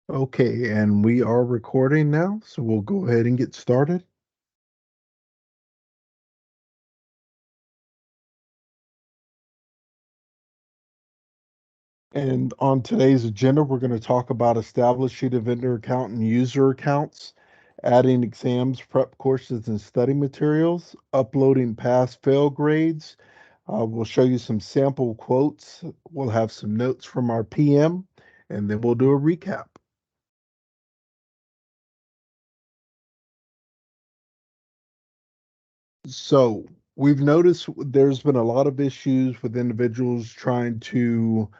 Okay, and we are recording now, so we'll go ahead and get started. And on today's agenda, we're going to talk about establishing a vendor account and user accounts, adding exams, prep courses, and study materials, uploading pass-fail grades. We'll show you some sample quotes. We'll have some notes from our PM, and then we'll do a recap. So we've noticed there's been a lot of issues with individuals trying to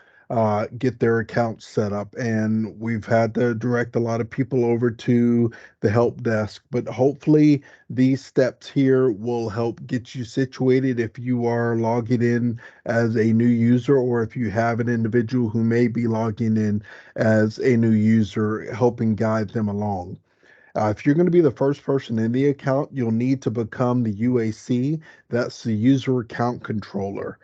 get their accounts set up, and we've had to direct a lot of people over to the help desk. But hopefully, these steps here will help get you situated if you are logging in as a new user, or if you have an individual who may be logging in as a new user, helping guide them along. If you're going to be the first person in the account, you'll need to become the UAC. That's the user account controller.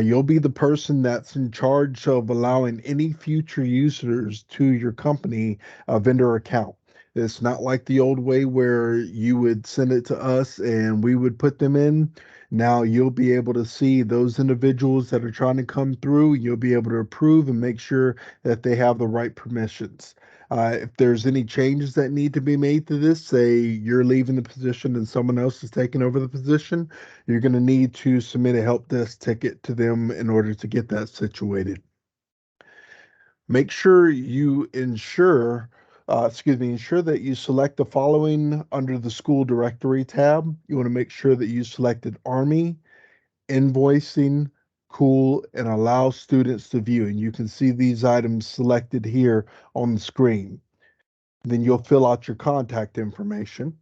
You'll be the person that's in charge of allowing any future users to your company vendor account. It's not like the old way where you would send it to us and we would put them in. Now you'll be able to see those individuals that are trying to come through. You'll be able to approve and make sure that they have the right permissions. If there's any changes that need to be made to this, say you're leaving the position and someone else is taking over the position, you're going to need to submit a help desk ticket to them in order to get that situated. Make sure you ensure that you select the following under the school directory tab. You want to make sure that you selected Army, invoicing, cool, and allow students to view. And you can see these items selected here on the screen. Then you'll fill out your contact information.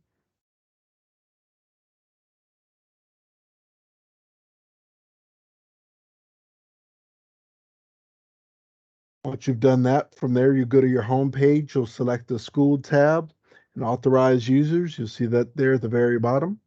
Once you've done that, from there, you go to your home page. You'll select the school tab and authorize users. You'll see that there at the very bottom.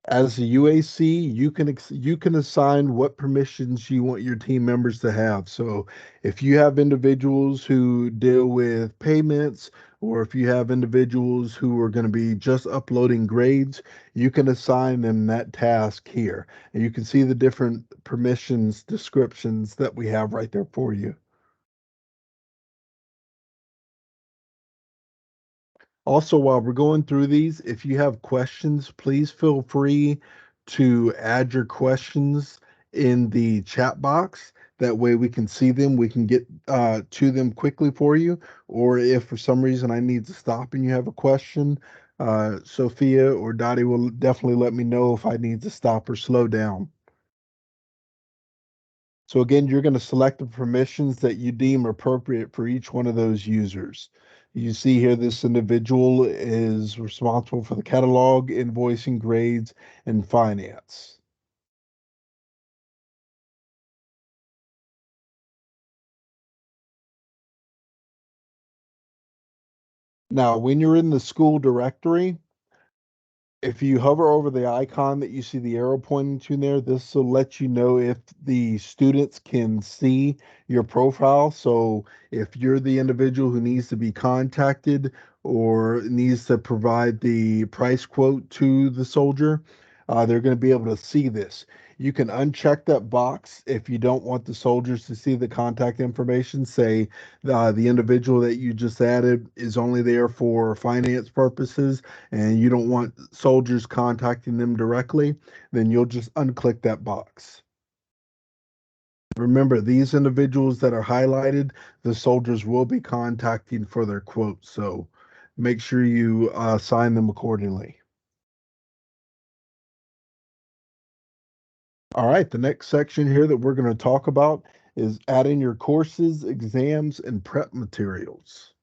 As a UAC, you can assign what permissions you want your team members to have. So if you have individuals who deal with payments, or if you have individuals who are going to be just uploading grades, you can assign them that task here. And you can see the different permissions descriptions that we have right there for you. Also, while we're going through these, if you have questions, please feel free to add your questions in the chat box. That way we can see them, we can get to them quickly for you. Or if for some reason I need to stop and you have a question, Sophia or Dottie will definitely let me know if I need to stop or slow down. So again, you're going to select the permissions that you deem appropriate for each one of those users. You see here, this individual is responsible for the catalog, invoicing, grades, and finance. Now, when you're in the school directory, if you hover over the icon that you see the arrow pointing to there, this will let you know if the students can see your profile. So if you're the individual who needs to be contacted or needs to provide the price quote to the soldier, they're going to be able to see this. You can uncheck that box if you don't want the soldiers to see the contact information. Say the individual that you just added is only there for finance purposes and you don't want soldiers contacting them directly, then you'll just unclick that box. Remember, these individuals that are highlighted, the soldiers will be contacting for their quotes. So make sure you sign them accordingly. All right, the next section here that we're going to talk about is adding your courses, exams, and prep materials.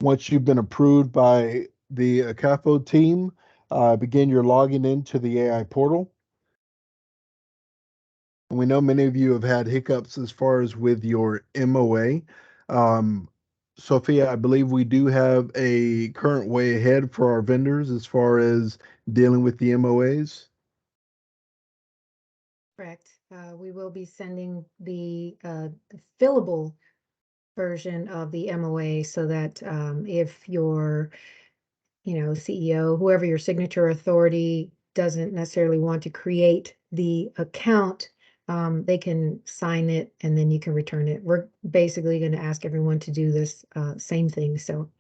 Once you've been approved by the ACAPO team, begin your logging into the AI portal. And we know many of you have had hiccups as far as with your MOA. Um, Sophia, I believe we do have a current way ahead for our vendors as far as dealing with the MOAs. Correct. We will be sending the fillable version of the MOA so that if your, CEO, whoever your signature authority doesn't necessarily want to create the account, they can sign it and then you can return it. We're basically going to ask everyone to do this same thing. So,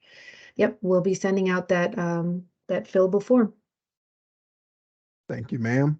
yep, we'll be sending out that fillable form. Thank you, ma'am.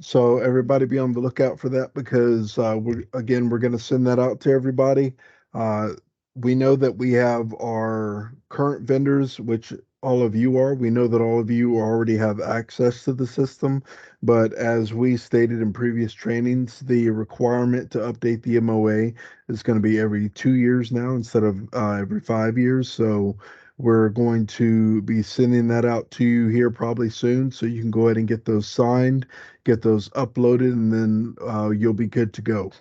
So everybody be on the lookout for that because we're going to send that out to everybody. Uh, we know that we have our current vendors, which all of you are. We know that all of you already have access to the system, but as we stated in previous trainings, the requirement to update the MOA is going to be every 2 years now instead of every 5 years. So we're going to be sending that out to you here probably soon, so you can go ahead and get those signed, get those uploaded, and then you'll be good to go.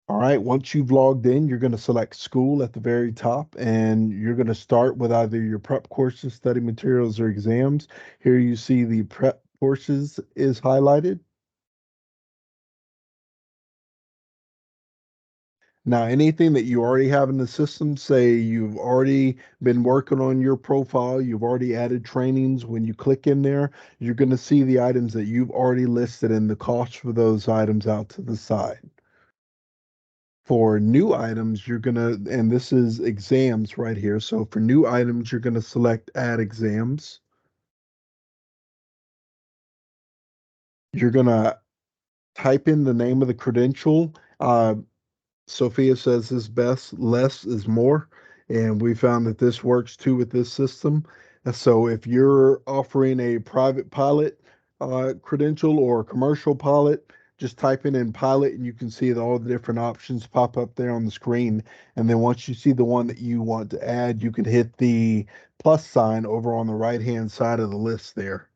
All right, once you've logged in, you're going to select school at the very top, and you're going to start with either your prep courses, study materials, or exams. Here you see the prep courses is highlighted. Now, anything that you already have in the system, say you've already been working on your profile, you've already added trainings, when you click in there, you're going to see the items that you've already listed and the cost for those items out to the side. For new items, you're going to, and this is exams right here. So for new items, you're going to select add exams. You're going to type in the name of the credential. Sophia says is best, less is more. And we found that this works too with this system. So if you're offering a private pilot credential or a commercial pilot, just type in pilot and you can see that all the different options pop up there on the screen. And then once you see the one that you want to add, you can hit the plus sign over on the right hand side of the list there.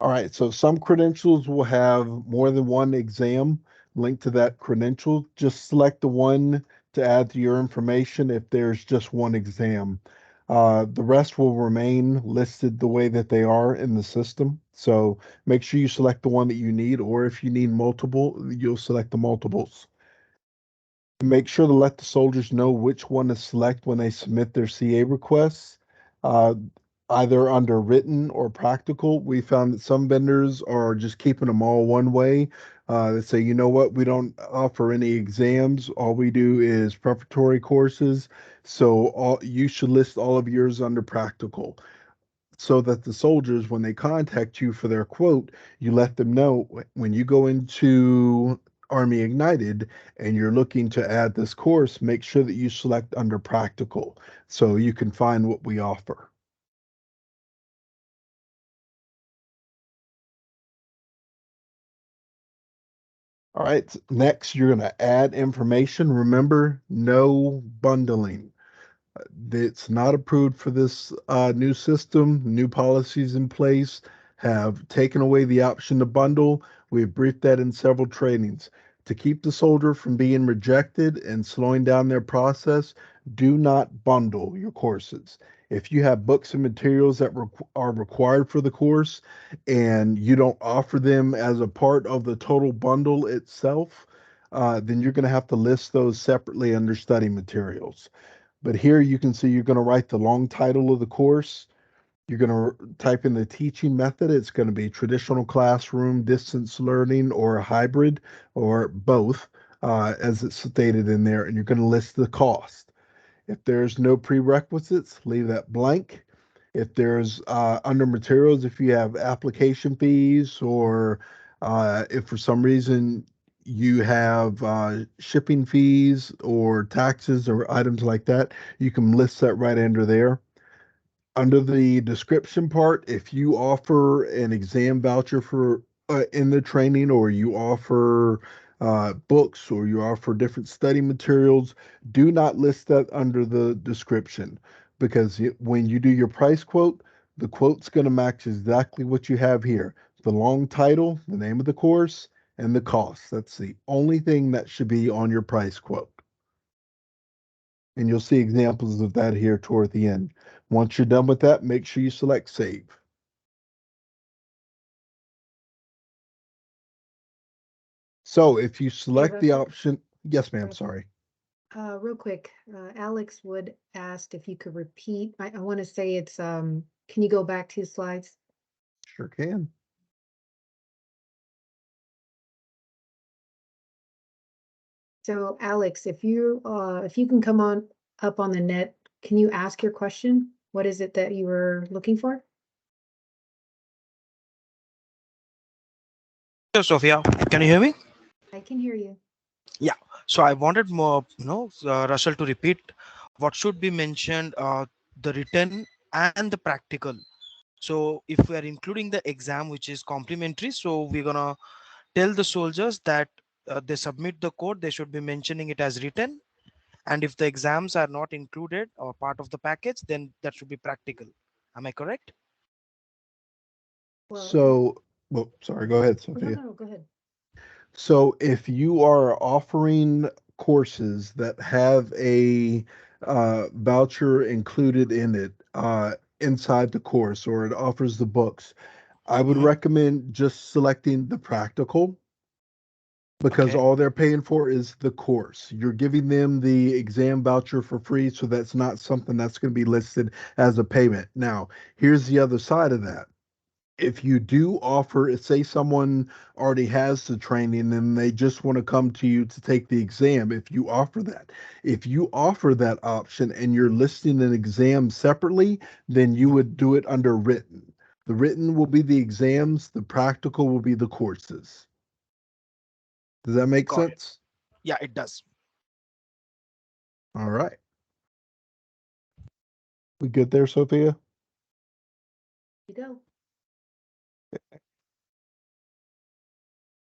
All right, so some credentials will have more than one exam linked to that credential. Just select the one to add to your information if there's just one exam. The rest will remain listed the way that they are in the system. So make sure you select the one that you need, or if you need multiple, you'll select the multiples. Make sure to let the soldiers know which one to select when they submit their CA requests, uh, either under written or practical. We found that some vendors are just keeping them all one way. They say, you know what, we don't offer any exams. All we do is preparatory courses. So you should list all of yours under practical so that the soldiers, when they contact you for their quote, you let them know when you go into Army Ignited and you're looking to add this course, make sure that you select under practical so you can find what we offer. All right, next you're going to add information. Remember, no bundling. It's not approved for this new system. New policies in place have taken away the option to bundle. We've briefed that in several trainings. To keep the soldier from being rejected and slowing down their process, do not bundle your courses. If you have books and materials that are required for the course and you don't offer them as a part of the total bundle itself, then you're going to have to list those separately under study materials. But here you can see you're going to write the long title of the course. You're going to type in the teaching method. It's going to be traditional classroom, distance learning, or a hybrid, or both, as it's stated in there. And you're going to list the cost. If there's no prerequisites, leave that blank. If there's under materials, if you have application fees or if for some reason you have shipping fees or taxes or items like that, you can list that right under there. Under the description part, if you offer an exam voucher for in the training, or you offer books, or you offer different study materials, do not list that under the description because when you do your price quote, the quote's going to match exactly what you have here. The long title, the name of the course, and the cost. That's the only thing that should be on your price quote. And you'll see examples of that here toward the end. Once you're done with that, make sure you select save. So if you Hey, select the Russell. option, yes, ma'am, Russell. sorry. Real quick, Alex Wood asked if you could repeat. I want to say it's can you go back 2 slides? Sure can. So Alex, if you can come on up on the net, can you ask your question? What is it that you were looking for? So, Sophia, can you hear me? I can hear you. Yeah. So I wanted more, Russell to repeat what should be mentioned, the written and the practical. So if we are including the exam, which is complimentary, so we're gonna tell the soldiers that they submit the code, they should be mentioning it as written. And if the exams are not included or part of the package, then that should be practical. Am I correct? Well, So, well, sorry, go ahead, no, Sophia. no, go ahead. So if you are offering courses that have a voucher included in it inside the course, or it offers the books, I would Hmm. recommend just selecting the practical because Okay. all they're paying for is the course. You're giving them the exam voucher for free, so that's not something that's going to be listed as a payment. Now, here's the other side of that. If you do offer, say someone already has the training and they just want to come to you to take the exam, if you offer that option and you're listing an exam separately, then you Mhm. would do it under written. The written will be the exams, the practical will be the courses. Does that make Got it. sense? Yeah, it does. All right. We good there, Sophia? You go.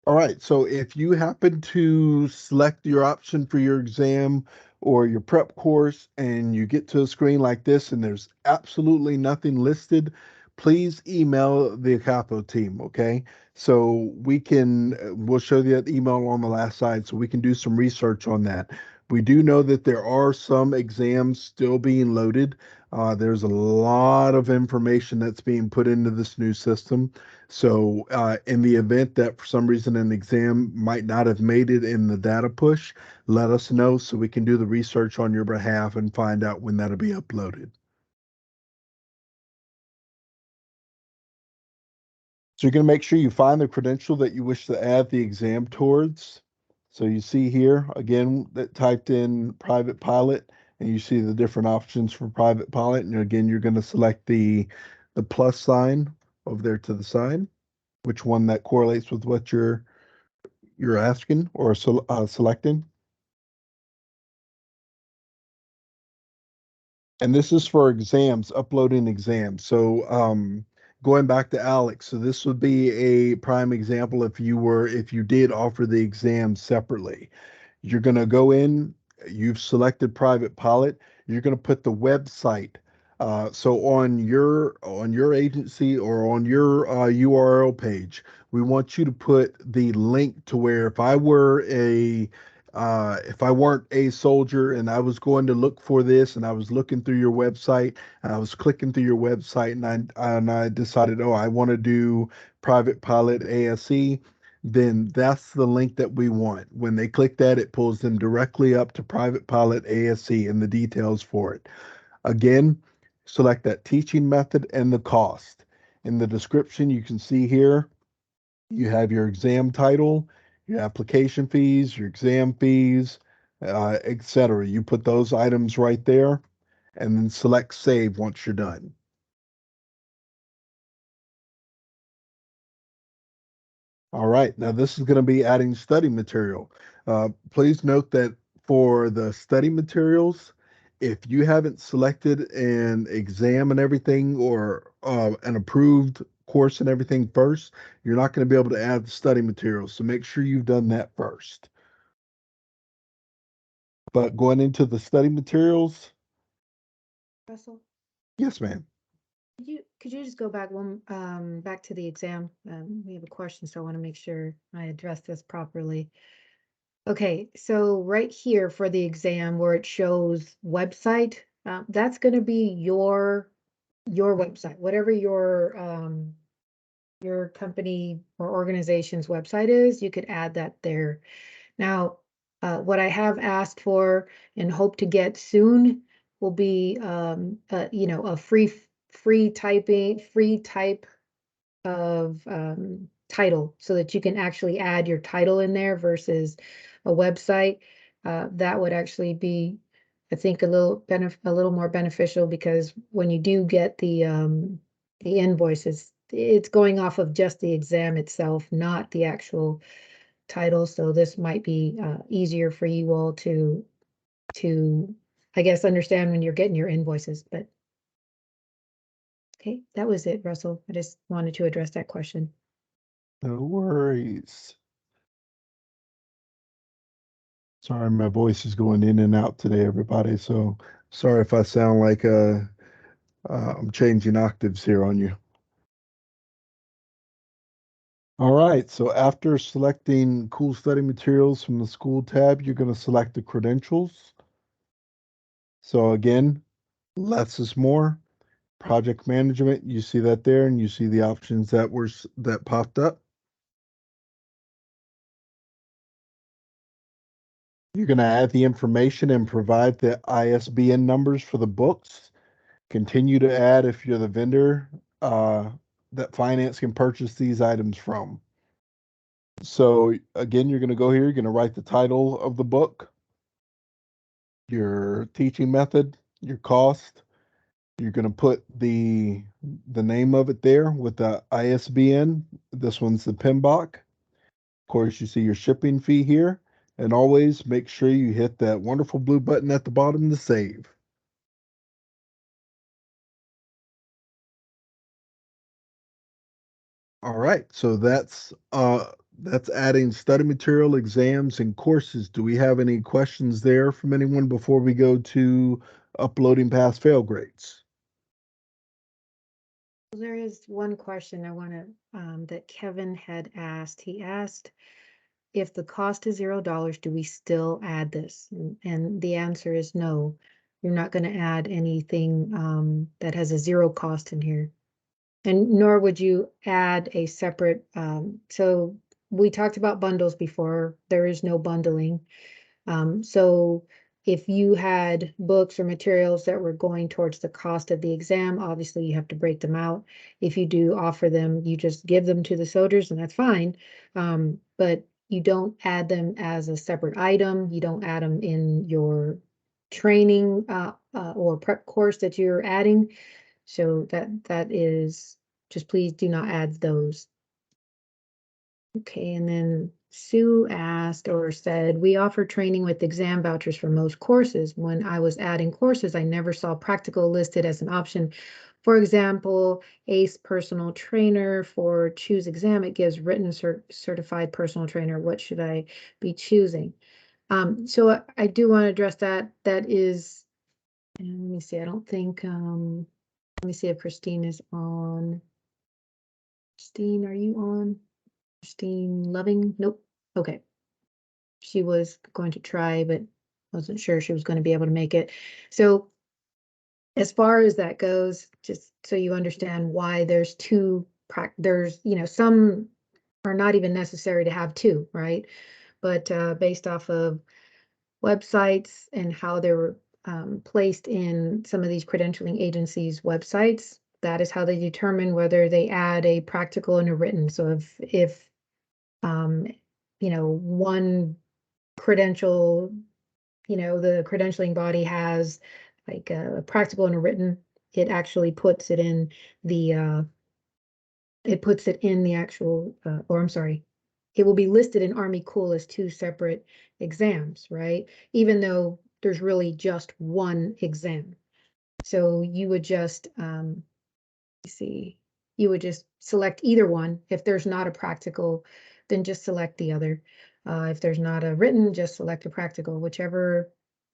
All right. So if you happen to select your option for your exam or your prep course and you get to a screen like this and there's absolutely nothing listed, please email the ACAPO team. Okay. So we'll show you that email on the last slide so we can do some research on that. We do know that there are some exams still being loaded. There's a lot of information that's being put into this new system. So, in the event that for some reason an exam might not have made it in the data push, let us know so we can do the research on your behalf and find out when that'll be uploaded. So, you're going to make sure you find the credential that you wish to add the exam towards. So, you see here again that typed in private pilot, and you see the different options for private pilot. And again, you're going to select the plus sign over there to the side, which one that correlates with what you're asking or selecting. And this is for exams, uploading exams. So going back to Alex, so this would be a prime example if you did offer the exam separately. You're going to go in, you've selected private pilot, you're going to put the website. So on your agency or on your URL page, we want you to put the link to where if I weren't a soldier and I was going to look for this and I was looking through your website and I was clicking through your website and I decided, oh, I want to do private pilot ASE, then that's the link that we want. When they click that, it pulls them directly up to Private Pilot ASE and the details for it. Again, select that teaching method and the cost. In the description, you can see here, you have your exam title, your application fees, your exam fees, etc. You put those items right there and then select save once you're done. All right, now this is going to be adding study material. Please note that for the study materials, if you haven't selected an exam and everything or an approved course and everything first, you're not going to be able to add the study materials. So make sure you've done that first. But going into the study materials, Russell, yes, ma'am. could you just go back back to the exam? We have a question, so I want to make sure I address this properly. Okay, so right here for the exam where it shows website, that's going to be your website, whatever your company or organization's website is, you could add that there. Now, what I have asked for and hope to get soon will be, a free type of title so that you can actually add your title in there versus a website. That would actually be, I think, a little more beneficial because when you do get the invoices, it's going off of just the exam itself, not the actual title. So this might be easier for you all to I guess understand when you're getting your invoices. But okay, that was it, Russell. I just wanted to address that question. No worries. Sorry, my voice is going in and out today, everybody. So sorry if I sound like I'm changing octaves here on you. All right, so after selecting cool study materials from the school tab, you're going to select the credentials. So again, less is more. Project management, you see that there, and you see the options that popped up. You're going to add the information and provide the ISBN numbers for the books. Continue to add if you're the vendor that finance can purchase these items from. So again, you're going to go here, you're going to write the title of the book, your teaching method, your cost. You're going to put the name of it there with the ISBN. This one's the PMBOK. Of course, you see your shipping fee here. And always make sure you hit that wonderful blue button at the bottom to save. All right, so that's adding study material, exams, and courses. Do we have any questions there from anyone before we go to uploading pass fail grades? There is one question I want to that Kevin had asked. He asked if the cost is $0, do we still add this? And the answer is no. You're not going to add anything that has a zero cost in here. And nor would you add a separate, so we talked about bundles before. There is no bundling. So if you had books or materials that were going towards the cost of the exam, obviously you have to break them out. If you do offer them, you just give them to the soldiers and that's fine. But you don't add them as a separate item. You don't add them in your training or prep course that you're adding. So that is, just please do not add those. Okay, and then Sue asked or said, we offer training with exam vouchers for most courses. When I was adding courses, I never saw practical listed as an option. For example, ACE personal trainer for choose exam, it gives written certified personal trainer. What should I be choosing? So I do want to address that. That is, and let me see, I don't think, let me see if Christine is on. Christine, are you on? Christine Loving? Nope. Okay. She was going to try, but wasn't sure she was going to be able to make it. So as far as that goes, just so you understand why there's there's, some are not even necessary to have two, right? But based off of websites and how they were placed in some of these credentialing agencies' websites, that is how they determine whether they add a practical and a written. So if um, one credential, the credentialing body has like a practical and a written, it actually puts it in the actual, or I'm sorry, it will be listed in Army Cool as two separate exams, right? Even though there's really just one exam. So you would just, see, you would just select either one. If there's not a practical, then just select the other. If there's not a written, just select a practical,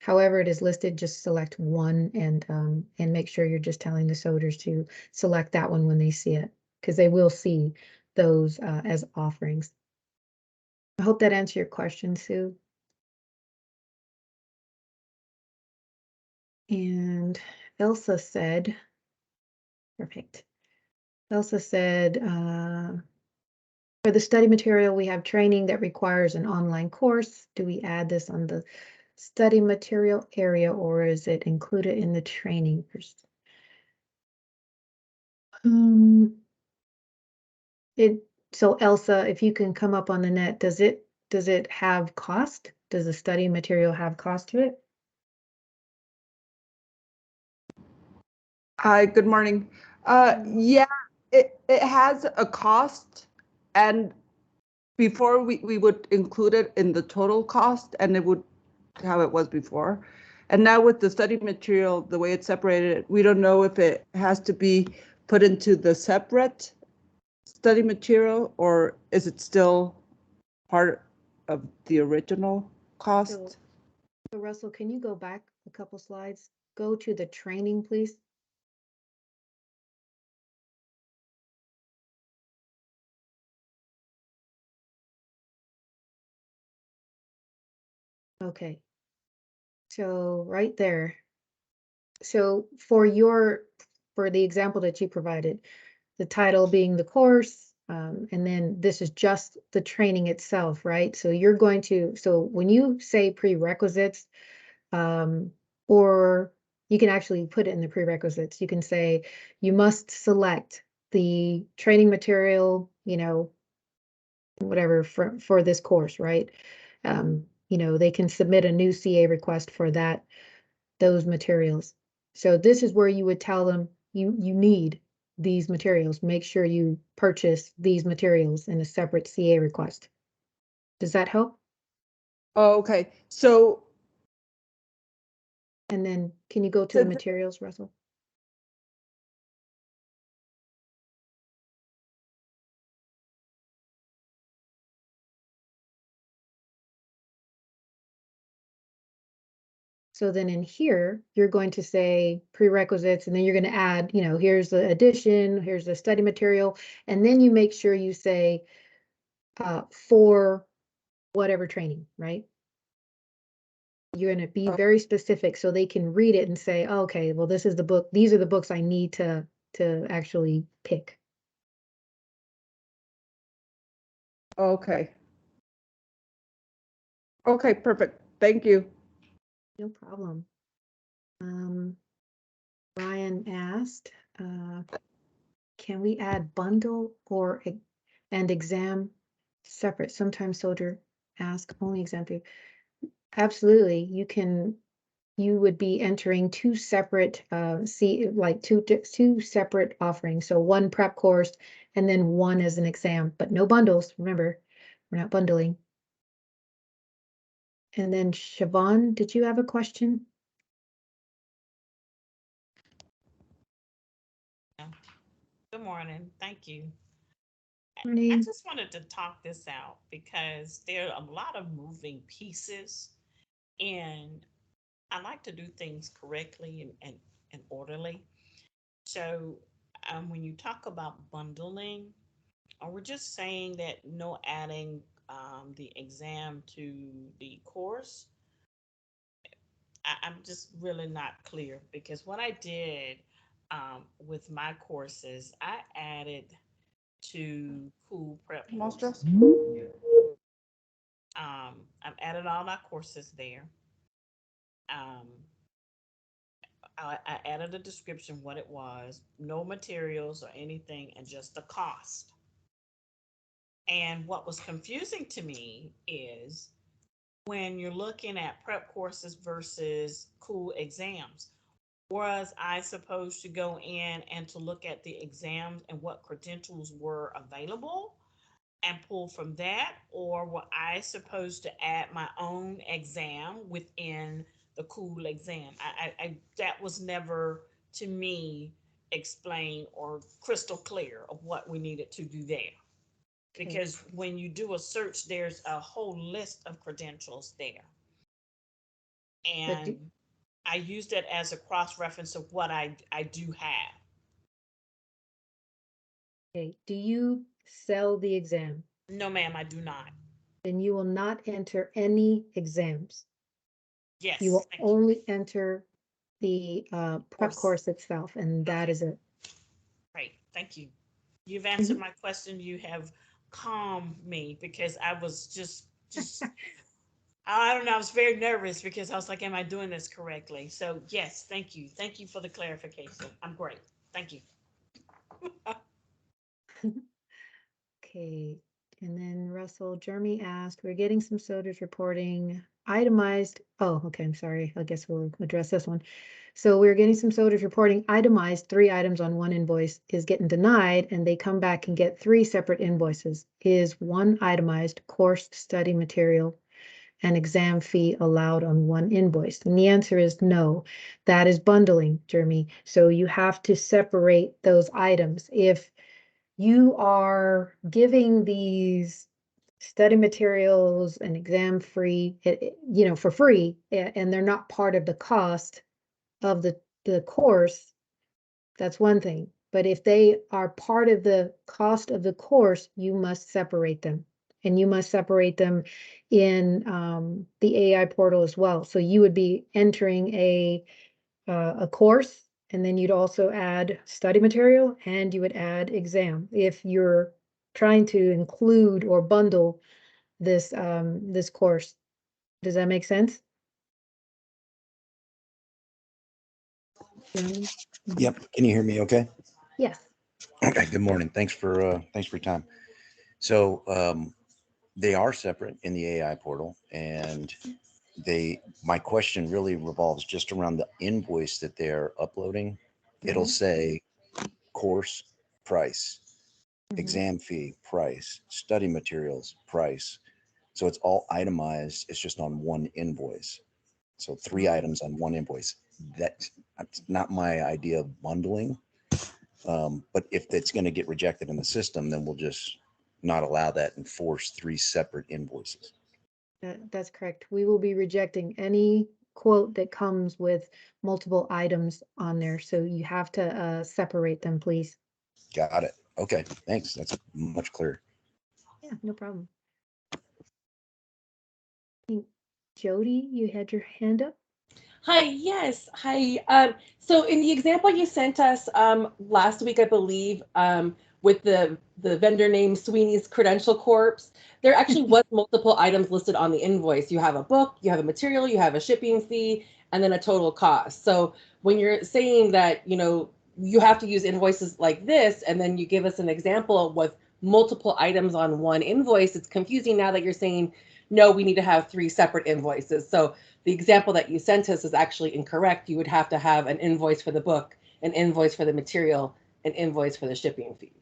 however it is listed, just select one and make sure you're just telling the soldiers to select that one when they see it, because they will see those as offerings. I hope that answered your question, Sue. And Elsa said, perfect. Elsa said, for the study material, we have training that requires an online course. Do we add this on the study material area, or is it included in the training? So Elsa, if you can come up on the net, does it have cost? Does the study material have cost to it? Hi, good morning. Yeah, it has a cost, and before we would include it in the total cost, and it would how it was before. And now with the study material, the way it's separated, we don't know if it has to be put into the separate study material, or is it still part of the original cost? So Russell, can you go back a couple slides? Go to the training, please. Okay. So right there. So for the example that you provided, the title being the course, and then this is just the training itself, right? So so when you say prerequisites, or you can actually put it in the prerequisites. You can say you must select the training material, whatever for this course, right? They can submit a new CA request for those materials. So this is where you would tell them you need these materials. Make sure you purchase these materials in a separate CA request. Does that help? Oh, okay. So, And then can you go to the materials, Russell? So then in here, you're going to say prerequisites, and then you're going to add, here's the addition, here's the study material, and then you make sure you say for whatever training, right? You're going to be very specific so they can read it and say, oh, okay, well, this is the book. These are the books I need to actually pick. okay. Okay, perfect. Thank you. No problem. Brian asked, can we add bundle and exam separate? Sometimes soldier ask only exam. Absolutely, you would be entering two separate two separate offerings. So one prep course and then one as an exam, but no bundles. Remember, we're not bundling. And then Siobhan, did you have a question? Good morning. Thank you. I Morning. just wanted to talk this out because there are a lot of moving pieces, and I like to do things correctly and orderly. So, when you talk about bundling, we're just saying that no adding the exam to the course. I'm just really not clear because what I did with my courses, I added to Cool Prep courses. I've added all my courses there. Um, I added a description, what it was, no materials or anything, and just the cost. And what was confusing to me is when you're looking at prep courses versus cool exams, was I supposed to go in and to look at the exams and what credentials were available and pull from that, or were I supposed to add my own exam within the cool exam? I that was never to me explained or crystal clear of what we needed to do there. Because when you do a search, there's a whole list of credentials there. And I used it as a cross reference of what I do have. Okay, do you sell the exam? No, ma'am, I do not. Then you will not enter any exams. You Yes, will thank you. only enter the prep Course. course itself, and that is it. Great, thank you. You've answered my question. You have calmed me because I was just I don't know, I was very nervous because I was like, am I doing this correctly? So yes, thank you. Thank you for the clarification. I'm great. Thank you. Okay, and then Russell, Jeremy asked, we're getting some SOTRs reporting itemized. Oh, okay, I'm sorry. I guess we'll address this one. So we're getting some SOTRs reporting itemized 3 items on one invoice is getting denied, and they come back and get 3 separate invoices. Is one itemized course study material and exam fee allowed on one invoice? And the answer is no. That is bundling, Jeremy. So you have to separate those items. If you are giving these study materials and exam free, you know, for free, and they're not part of the cost of the course, that's one thing. But if they are part of the cost of the course, you must separate them. And you must separate them in the AI portal as well. So you would be entering a course, and then you'd also add study material and you would add exam if you're trying to include or bundle this course. Does that make sense? Jeremy? Mhm. Yep. Can you hear me okay? Yes. Okay. Good morning. Thanks for your time. So they are separate in the AI portal, and my question really revolves just around the invoice that they're uploading. It'll say course price, Mhm. exam fee price, study materials price. So it's all itemized. It's just on one invoice. So 3 items on one invoice. That's not my idea of bundling. But if it's going to get rejected in the system, then we'll just not allow that and force 3 separate invoices. That's correct. We will be rejecting any quote that comes with multiple items on there. So you have to separate them, please. Got it. Okay. Thanks. That's much clearer. Yeah, no problem. I think, Jody, you had your hand up. Hi, yes. Hi. So in the example you sent us last week, I believe, with the vendor name Sweeney's Credential Corps, there actually was multiple items listed on the invoice. You have a book, you have a material, you have a shipping fee, and then a total cost. So when you're saying that, you know, you have to use invoices like this, and then you give us an example with multiple items on one invoice, it's confusing now that you're saying, no, we need to have 3 separate invoices. So the example that you sent us is actually incorrect. You would have to have an invoice for the book, an invoice for the material, an invoice for the shipping fee.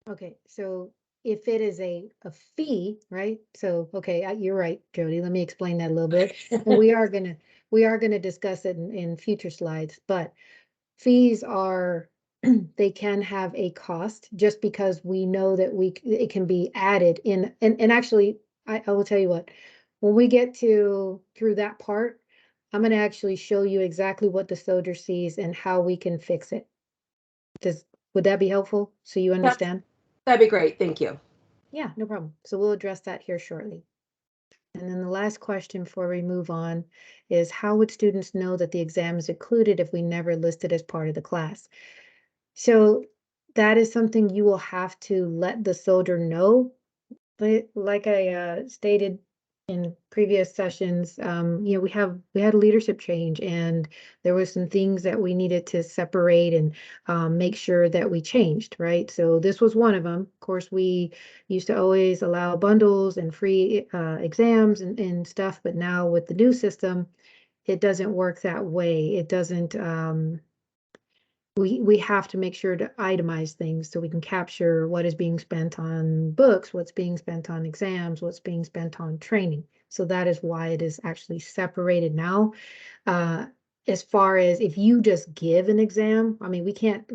Okay, so if it is a fee, right? So, okay, you're right, Jody. Let me explain that a little bit. And we are gonna discuss it in future slides, but fees are, they can have a cost just because we know that it can be added in, and actually, I will tell you what, when we get through that part, I'm gonna actually show you exactly what the soldier sees and how we can fix it. Would that be helpful so you understand? That'd be great. Thank you. Yeah, no problem. So we'll address that here shortly. And then the last question before we move on is, how would students know that the exam is included if we never list it as part of the class? So that is something you will have to let the soldier know. But like I stated in previous sessions, you know, we had a leadership change, and there was some things that we needed to separate and make sure that we changed, right? So this was one of them. Of course, we used to always allow bundles and free exams and stuff, but now with the new system, it doesn't work that way. It doesn't. We have to make sure to itemize things so we can capture what is being spent on books, what's being spent on exams, what's being spent on training. So that is why it is actually separated now. As far as if you just give an exam, I mean, we can't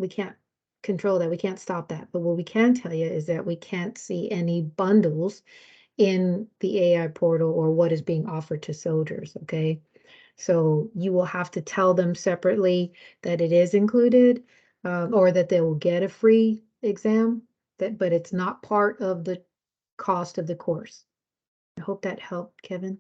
control that. We can't stop that. But what we can tell you is that we can't see any bundles in the AI portal or what is being offered to soldiers, okay? So you will have to tell them separately that it is included, or that they will get a free exam, but it's not part of the cost of the course. I hope that helped, Kevin.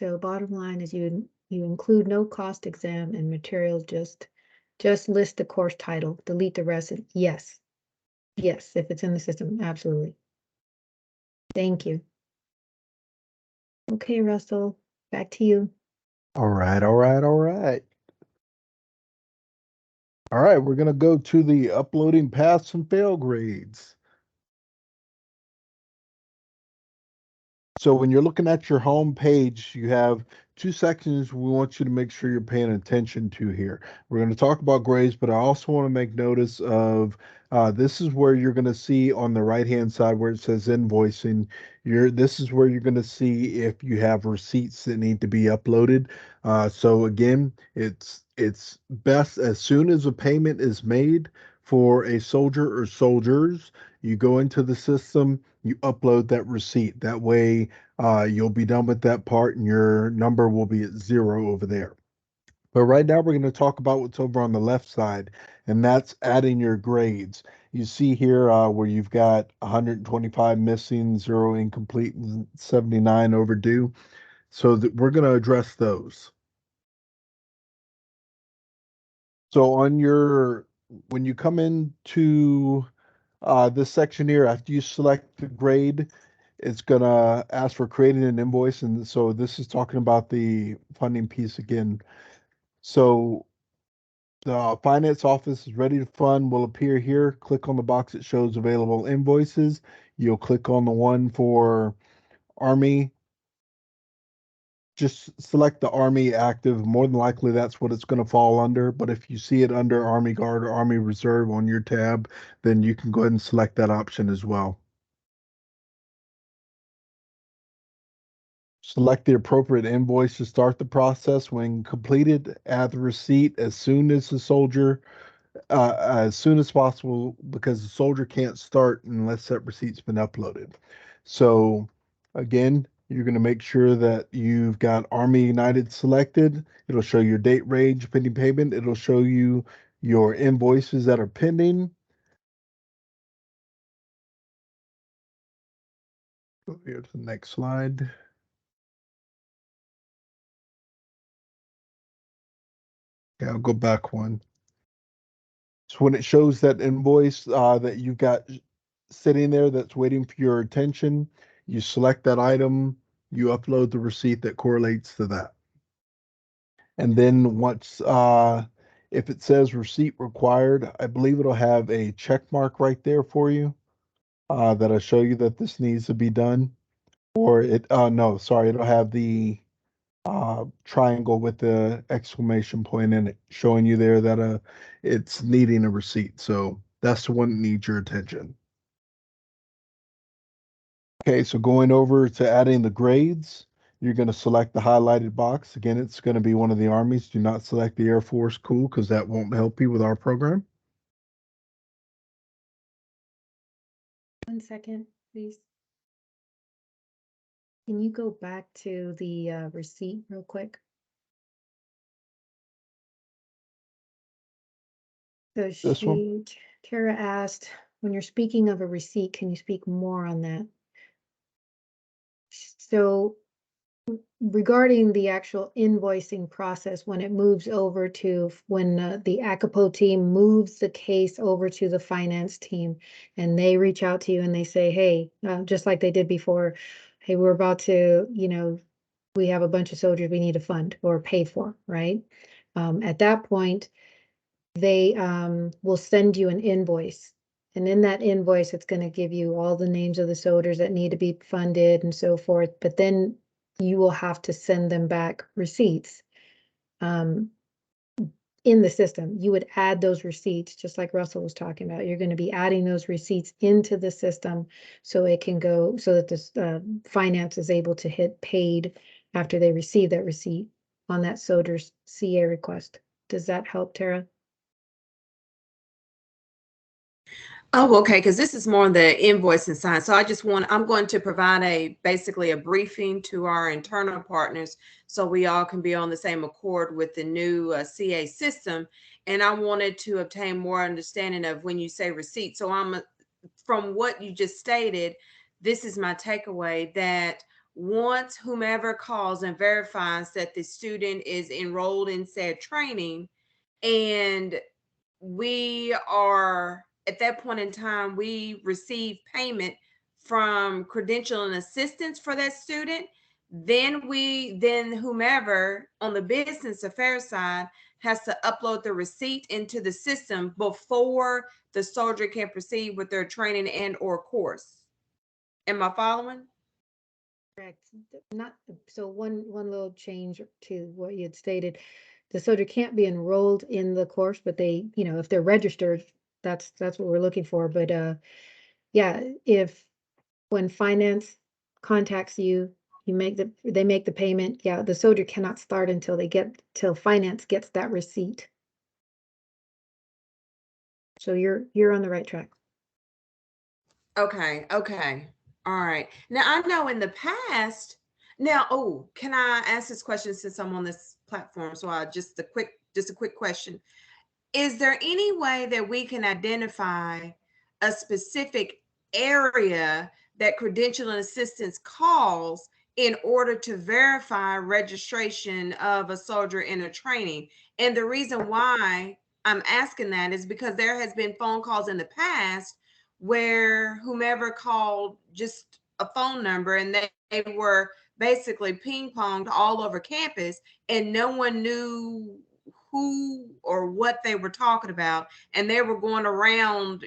So bottom line is you include no cost exam and materials, just list the course title, delete the rest. Yes. Yes, if it's in the system, absolutely. Thank you. Okay, Russell, back to you. All right, all right, all right. All right, we're going to go to the uploading pass and fail grades. So when you're looking at your home page, you have two sections we want you to make sure you're paying attention to here. We're going to talk about grades, but I also want to make notice of this is where you're going to see on the right-hand side where it says invoicing. This is where you're going to see if you have receipts that need to be uploaded. So again, it's best as soon as a payment is made for a soldier or soldiers, you go into the system, you upload that receipt. That way, you'll be done with that part and your number will be at 0 over there. But right now, we're going to talk about what's over on the left side, and that's adding your grades. You see here where you've got 125 missing, 0 incomplete, and 79 overdue. So that we're going to address those. So when you come into this section here, after you select the grade, it's gonna ask for creating an invoice, and so this is talking about the funding piece again. So the finance office is ready to fund will appear here. Click on the box that shows available invoices. You'll click on the one for Army. Just select the Army active. More than likely, that's what it's going to fall under. But if you see it under Army Guard or Army Reserve on your tab, then you can go ahead and select that option as well. Select the appropriate invoice to start the process. When completed, add the receipt as soon as as soon as possible, because the soldier can't start unless that receipt's been uploaded. So again, you're going to make sure that you've got Army United selected. It'll show your date range, pending payment. It'll show you your invoices that are pending. Go here to the next slide. Yeah, I'll go back one. So when it shows that invoice that you've got sitting there that's waiting for your attention, you select that item, you upload the receipt that correlates to that. And then once, if it says receipt required, I believe it'll have a check mark right there for you that'll show you that this needs to be done. Or no, sorry, it'll have the triangle with the exclamation point in it, showing you there that it's needing a receipt. So that's the one that needs your attention. Okay, so going over to adding the grades, you're going to select the highlighted box. Again, it's going to be one of the armies. Do not select the Air Force. Cool, because that won't help you with our program. 1 second, please. Can you go back to the receipt real quick? So This one? Tara asked, when you're speaking of a receipt, can you speak more on that? So regarding the actual invoicing process, when it moves over to when the ACAPO team moves the case over to the finance team and they reach out to you and they say, hey, just like they did before, hey, we're about to, we have a bunch of soldiers we need to fund or pay for, right? At that point, they will send you an invoice. And in that invoice, it's going to give you all the names of the soldiers that need to be funded and so forth. But then you will have to send them back receipts in the system. You would add those receipts, just like Russell was talking about. You're going to be adding those receipts into the system so it can go, so that the finance is able to hit paid after they receive that receipt on that soldier's CA request. Does that help, Tara? Oh, okay, because this is more on the invoicing side. So I'm going to provide basically a briefing to our internal partners so we all can be on the same accord with the new CA system. And I wanted to obtain more understanding of when you say receipt. So from what you just stated, this is my takeaway, that once whomever calls and verifies that the student is enrolled in said training, and we are at that point in time, we receive payment from credentialing assistance for that student, then whomever on the business affairs side has to upload the receipt into the system before the soldier can proceed with their training and or course. Am I following? Correct. Not, so one little change to what you had stated. The soldier can't be enrolled in the course, but they, if they're registered, that's what we're looking for. But yeah, if when finance contacts you, they make the payment. Yeah, the soldier cannot start until till finance gets that receipt. So you're on the right track. Okay. All right. Now I know in the past, can I ask this question since I'm on this platform? So just a quick question. Is there any way that we can identify a specific area that credentialing assistance calls in order to verify registration of a soldier in a training? And the reason why I'm asking that is because there has been phone calls in the past where whomever called just a phone number and they were basically ping-ponged all over campus and no one knew who or what they were talking about, and they were going around,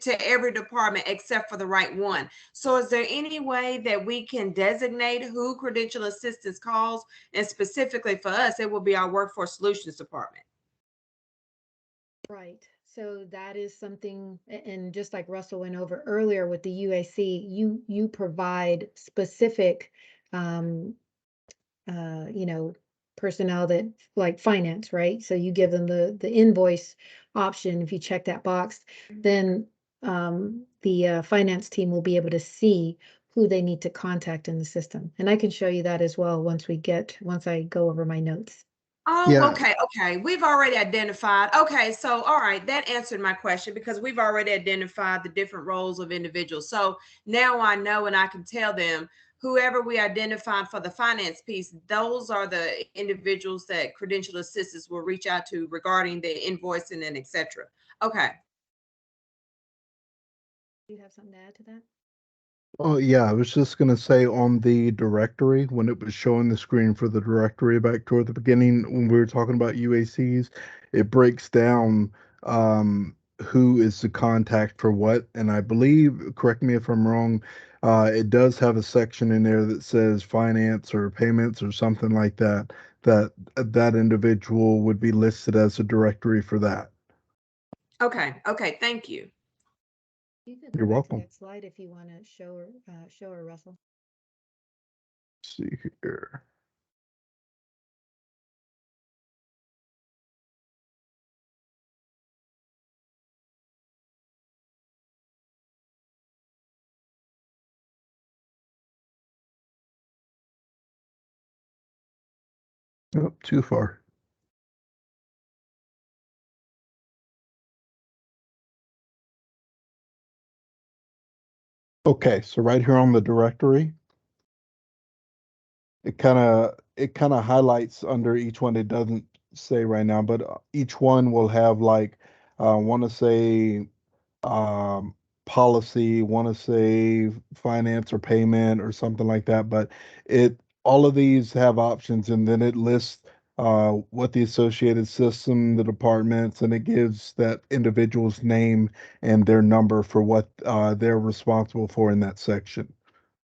to every department except for the right one. So is there any way that we can designate who credential assistance calls? And specifically for us, it will be our workforce solutions department. Right. So that is something, and just like Russell went over earlier with the UAC, you provide specific, personnel that like finance, right? So you give them the invoice option. If you check that box, then the finance team will be able to see who they need to contact in the system. And I can show you that as well once I go over my notes. Oh, Yeah. okay. We've already identified. Okay, so all right, that answered my question because we've already identified the different roles of individuals. So now I know and I can tell them whoever we identified for the finance piece, those are the individuals that credential assistants will reach out to regarding the invoicing and etc. Okay. Do you have something to add to that? Oh, yeah, I was just going to say on the directory, when it was showing the screen for the directory back toward the beginning, when we were talking about UACs, it breaks down who is the contact for what. And I believe, correct me if I'm wrong, it does have a section in there that says finance or payments or something like that, that individual would be listed as a directory for that. Okay, thank you. You can go You're back welcome. to that slide if you want to show her, Russell. Let's see here. Oh, too far. Okay, so right here on the directory, it kind of highlights under each one. It doesn't say right now, but each one will have like want to say um policy, want to say finance or payment or something like that. But it all of these have options, and then it lists what the associated system, the departments, and it gives that individual's name and their number for what they're responsible for in that section.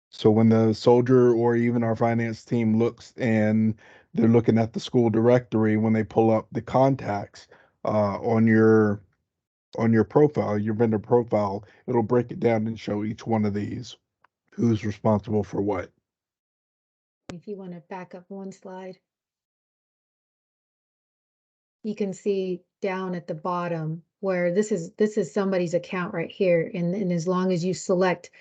So when the soldier or even our finance team looks and they're looking at the school directory, when they pull up the contacts on your profile, your vendor profile, it'll break it down and show each one of these who's responsible for what. If you want to back up one slide, you can see down at the bottom where this is somebody's account right here. And as long as you select,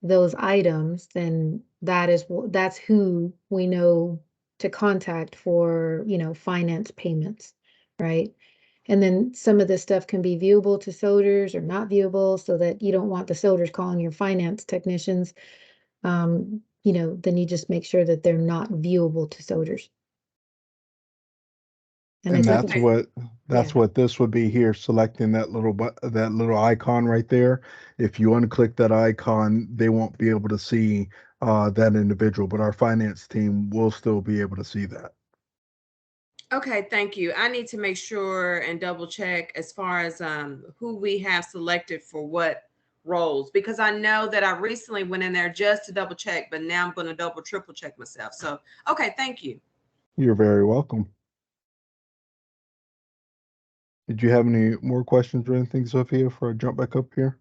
those items, then that's who we know to contact for, finance payments, right? And then some of this stuff can be viewable to soldiers or not viewable so that you don't want the soldiers calling your finance technicians. then you just make sure that they're not viewable to soldiers. And I that's think- what yeah. what this would be here, selecting that that little icon right there. If you unclick that icon, they won't be able to see that individual, but our finance team will still be able to see that. Okay, thank you. I need to make sure and double check as far as who we have selected for what roles, because I know that I recently went in there just to double check, but now I'm going to double, triple check myself. So, okay, thank you. You're very welcome. Did you have any more questions or anything, Sophia, before I jump back up here?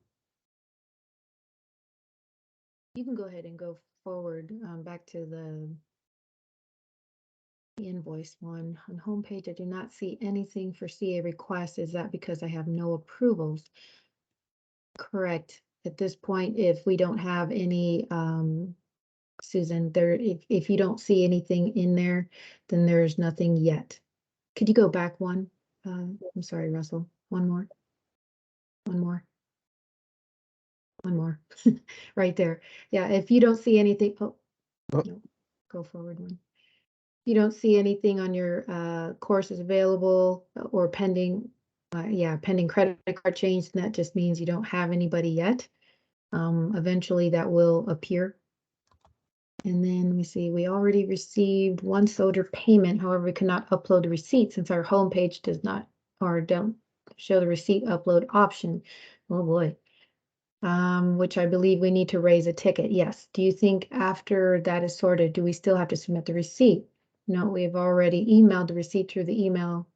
You can go ahead and go forward back to the invoice one. On homepage, I do not see anything for CA requests. Is that because I have no approvals? Correct. At this point, if we don't have any, Susan, if you don't see anything in there, then there's nothing yet. Could you go back one? I'm sorry, Russell. One more. One more. One more. Right there. Yeah, if you don't see anything, Oh. no, go forward one. You don't see anything on your courses available or pending, pending credit card change, then that just means you don't have anybody yet. Eventually that will appear. And then let me see, we already received one soldier payment. However, we cannot upload the receipt since our homepage does not or don't show the receipt upload option. Oh boy. Which I believe we need to raise a ticket. Yes. Do you think after that is sorted, do we still have to submit the receipt? No, we've already emailed the receipt through the email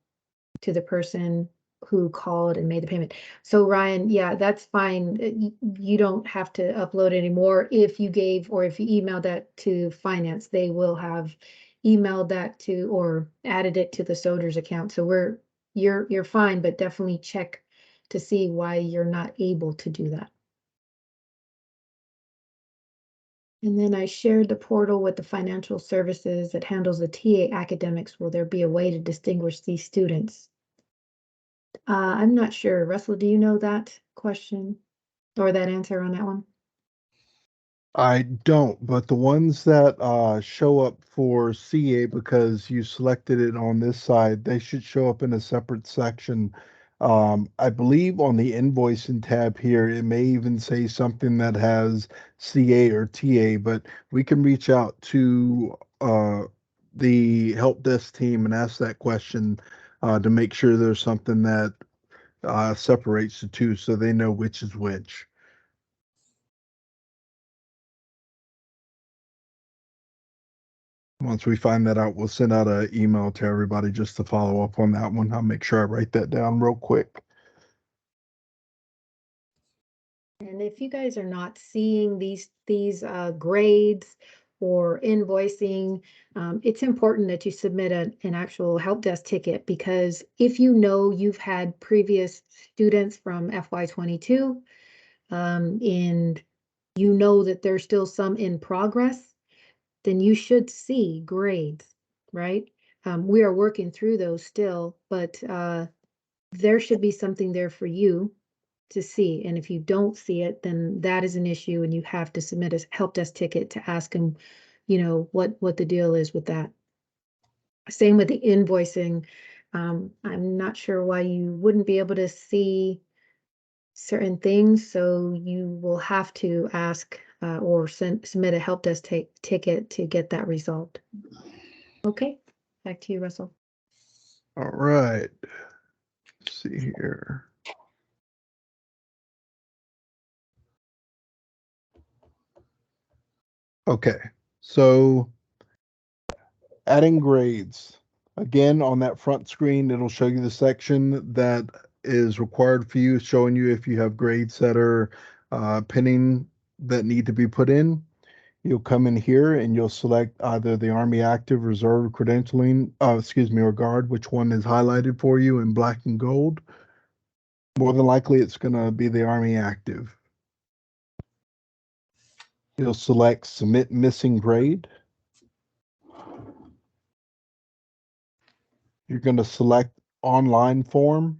to the person who called and made the payment. So Ryan, yeah, that's fine. You don't have to upload anymore. If you gave or if you emailed that to finance, they will have emailed that to or added it to the soldier's account. So you're fine, but definitely check to see why you're not able to do that. And then I shared the portal with the financial services that handles the TA academics. Will there be a way to distinguish these students? I'm not sure. Russell, do you know that question or that answer on that one? I don't, but the ones that show up for CA because you selected it on this side, they should show up in a separate section. I believe on the invoicing tab here, it may even say something that has CA or TA, but we can reach out to the help desk team and ask that question to make sure there's something that separates the two so they know which is which. Once we find that out, we'll send out an email to everybody just to follow up on that one. I'll make sure I write that down real quick. And if you guys are not seeing these grades or invoicing, it's important that you submit an actual help desk ticket, because if you know you've had previous students from FY22 and you know that there's still some in progress, then you should see grades, right? We are working through those still, but there should be something there for you to see. And if you don't see it, then that is an issue and you have to submit a help desk ticket to ask them, what the deal is with that. Same with the invoicing. I'm not sure why you wouldn't be able to see certain things, so you will have to ask or submit a help desk ticket to get that resolved. Okay, back to you, Russell. All right. Let's see here. Okay, so adding grades. Again, on that front screen, it'll show you the section that is required for you, showing you if you have grades that are pending that need to be put in. You'll come in here and you'll select either the Army Active, Reserve, Credentialing, or Guard, which one is highlighted for you in black and gold. More than likely, it's going to be the Army Active. You'll select Submit Missing Grade. You're going to select Online Form.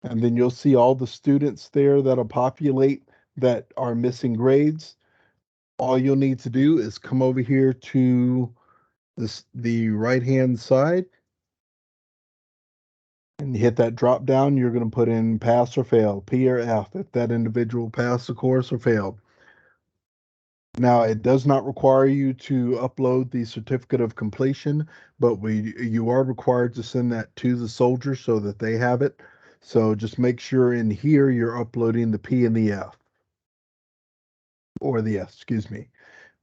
And then you'll see all the students there that'll populate that are missing grades. All you'll need to do is come over here to the right-hand side and hit that drop down. You're going to put in pass or fail, P or F, if that individual passed the course or failed. Now, it does not require you to upload the certificate of completion, but you are required to send that to the soldier so that they have it. So just make sure in here you're uploading the P and the F, or the S, excuse me.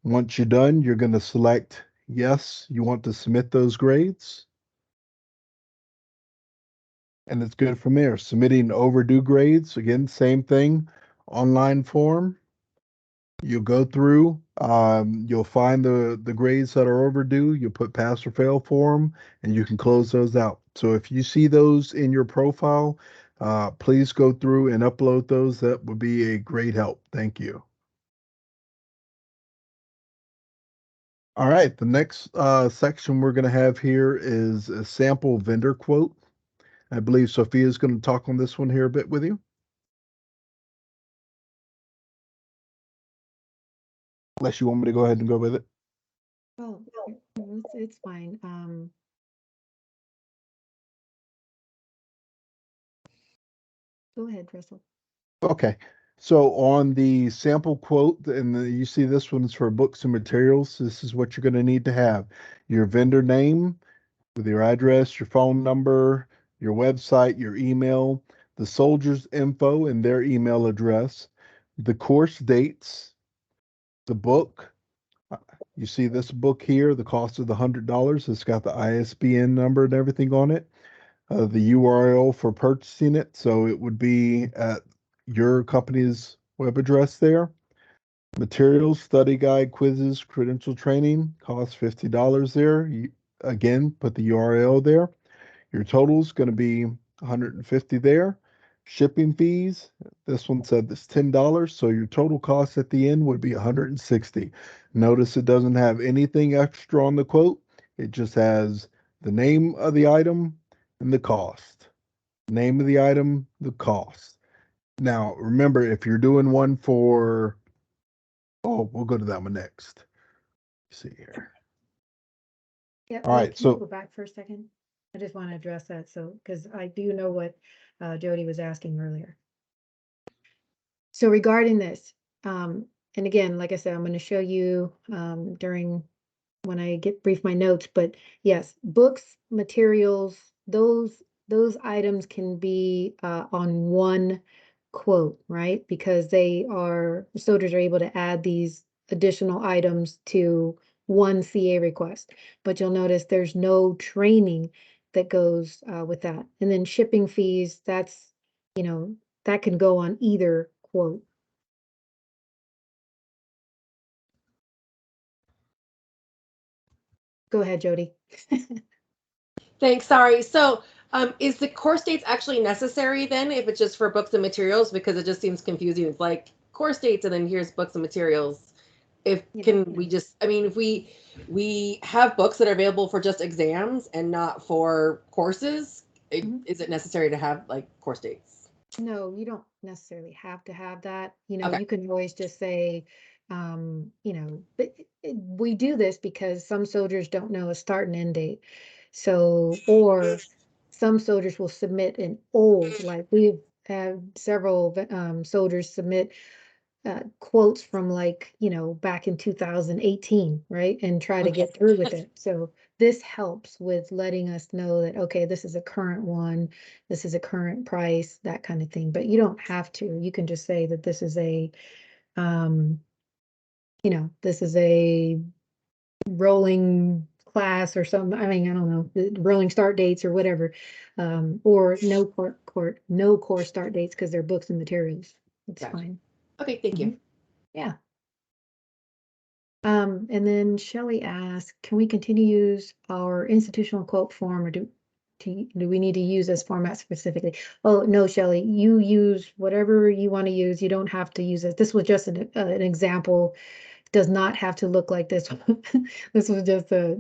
Once you're done, you're going to select yes, you want to submit those grades. And it's good from there. Submitting overdue grades, again, same thing, online form. You'll go through, you'll find the grades that are overdue, you'll put pass or fail for them, and you can close those out. So if you see those in your profile, please go through and upload those. That would be a great help. Thank you. All right, the next section we're going to have here is a sample vendor quote. I believe Sophia is going to talk on this one here a bit with you. Unless you want me to go ahead and go with it. Oh, it's fine. Go ahead, Russell. Okay. So on the sample quote, and you see this one's for books and materials. This is what you're going to need to have. Your vendor name with your address, your phone number, your website, your email, the soldier's info and their email address, the course dates, the book. You see this book here, the cost of the $100. It's got the ISBN number and everything on it. The URL for purchasing it. So it would be at your company's web address there. Materials, study guide, quizzes, credential training, costs $50 there. Again, put the URL there. Your total is going to be $150 there. Shipping fees, this one said it's $10, so your total cost at the end would be $160. Notice it doesn't have anything extra on the quote. It just has the name of the item and the cost. Name of the item, the cost. Now, remember, if you're doing one for, we'll go to that one next. Let's see here. Yeah. All right, Can you so go back for a second? I just want to address that. So, because I do know what Jody was asking earlier. So regarding this, and again, like I said, I'm going to show you during when I brief my notes, but yes, books, materials, those items can be on one quote, right? Because soldiers are able to add these additional items to one CA request. But you'll notice there's no training that goes with that. And then shipping fees, that can go on either quote. Go ahead, Jody. Thanks. Sorry. So, is the course dates actually necessary then if it's just for books and materials? Because it just seems confusing. It's like course dates and then here's books and materials. If we just, I mean, if we have books that are available for just exams and not for courses, is it necessary to have like course dates? No, you don't necessarily have to have that. Okay. You can always just say, but we do this because some soldiers don't know a start and end date. So, or some soldiers will submit an old, like we've had several soldiers submit quotes from back in 2018, right? And try to get through with it. So this helps with letting us know that, okay, this is a current one, this is a current price, that kind of thing. But you don't have to. You can just say that this is this is a rolling class or something. I mean, I don't know, rolling start dates or whatever, or no course start dates because they're books and materials. It's Gotcha. fine. Okay, thank you. Yeah. And then Shelley asked, can we continue to use our institutional quote form, or do we need to use this format specifically? Oh, no, Shelley, you use whatever you want to use. You don't have to use it. This was just an example. Does not have to look like this one. This was just a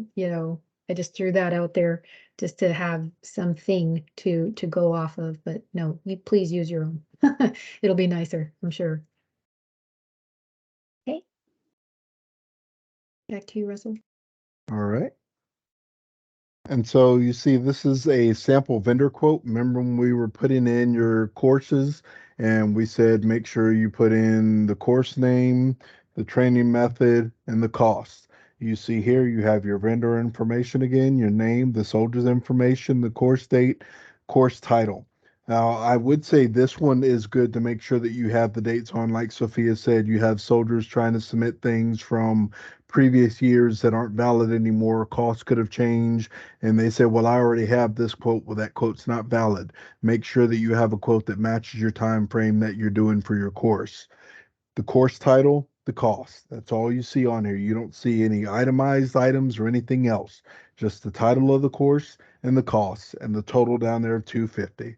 I just threw that out there just to have something to go off of, but no, you please use your own. It'll be nicer, I'm sure. Okay. Back to you, Russell. All right. And so you see, this is a sample vendor quote. Remember when we were putting in your courses and we said make sure you put in the course name, the training method, and the cost. You see here you have your vendor information again, your name, the soldier's information, the course date, course title. Now, I would say this one is good to make sure that you have the dates on. Like Sophia said, you have soldiers trying to submit things from previous years that aren't valid anymore. Costs could have changed and they say, well, I already have this quote. Well, that quote's not valid. Make sure that you have a quote that matches your time frame that you're doing for your course. The course title, the cost. That's all you see on here. You don't see any itemized items or anything else. Just the title of the course and the cost and the total down there of $250.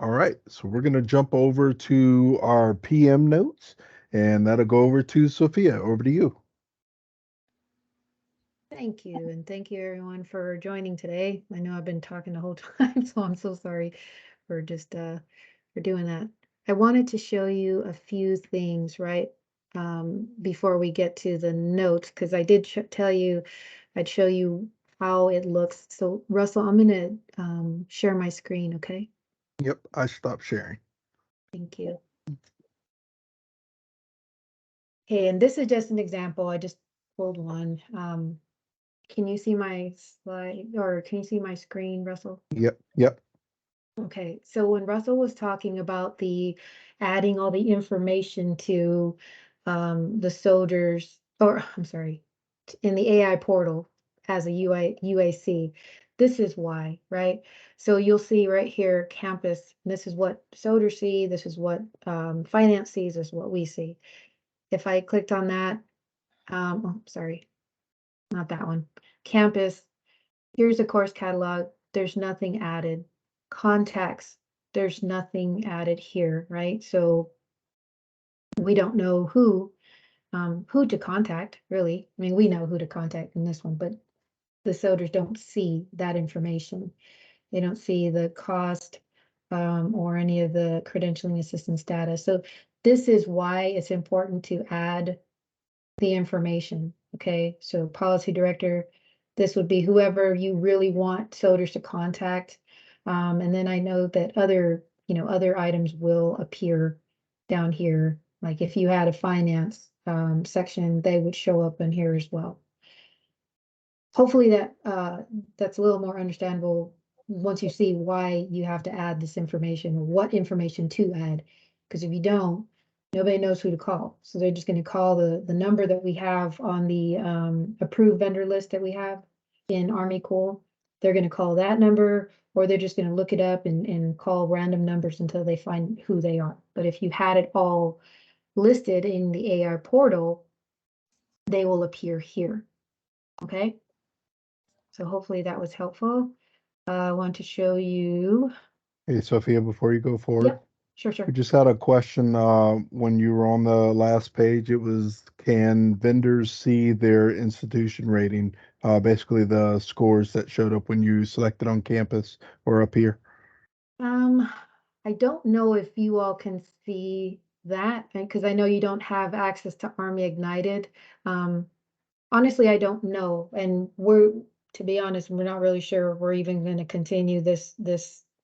All right, so we're going to jump over to our PM notes, and that'll go over to Sophia. Over to you. Thank you, and thank you everyone for joining today. I know I've been talking the whole time, so I'm so sorry for just for doing that. I wanted to show you a few things, right? Before we get to the notes, because I did tell you I'd show you how it looks. So Russell, I'm gonna share my screen, okay? Yep, I stopped sharing. Thank you. Okay, and this is just an example. I just pulled one. Can you see my slide or can you see my screen, Russell? Yep. Okay, so when Russell was talking about the adding all the information to the soldiers, or I'm sorry, in the AI portal as a UAC, this is why, right? So you'll see right here, campus, this is what soldiers see, this is what finance sees, this is what we see. If I clicked on that, oh, sorry, not that one, campus, here's the course catalog, there's nothing added. Contacts, there's nothing added here, right? So we don't know who to contact, really. I mean, we know who to contact in this one, but the soldiers don't see that information. They don't see the cost or any of the credentialing assistance data. So this is why it's important to add the information, okay? So policy director, this would be whoever you really want soldiers to contact. And then I know that other, other items will appear down here. Like if you had a finance section, they would show up in here as well. Hopefully that's a little more understandable once you see why you have to add this information or what information to add. Because if you don't, nobody knows who to call. So they're just going to call the number that we have on the approved vendor list that we have in Army Corps. They're going to call that number, or they're just going to look it up and call random numbers until they find who they are. But if you had it all listed in the AI portal, they will appear here. Okay. So hopefully that was helpful. I want to show you. Hey, Sophia, before you go forward. Yep, sure. We just had a question when you were on the last page. It was, can vendors see their institution rating? Basically the scores that showed up when you selected on campus or up here. I don't know if you all can see that because I know you don't have access to Army Ignited. Honestly, I don't know. And to be honest, we're not really sure we're even going to continue this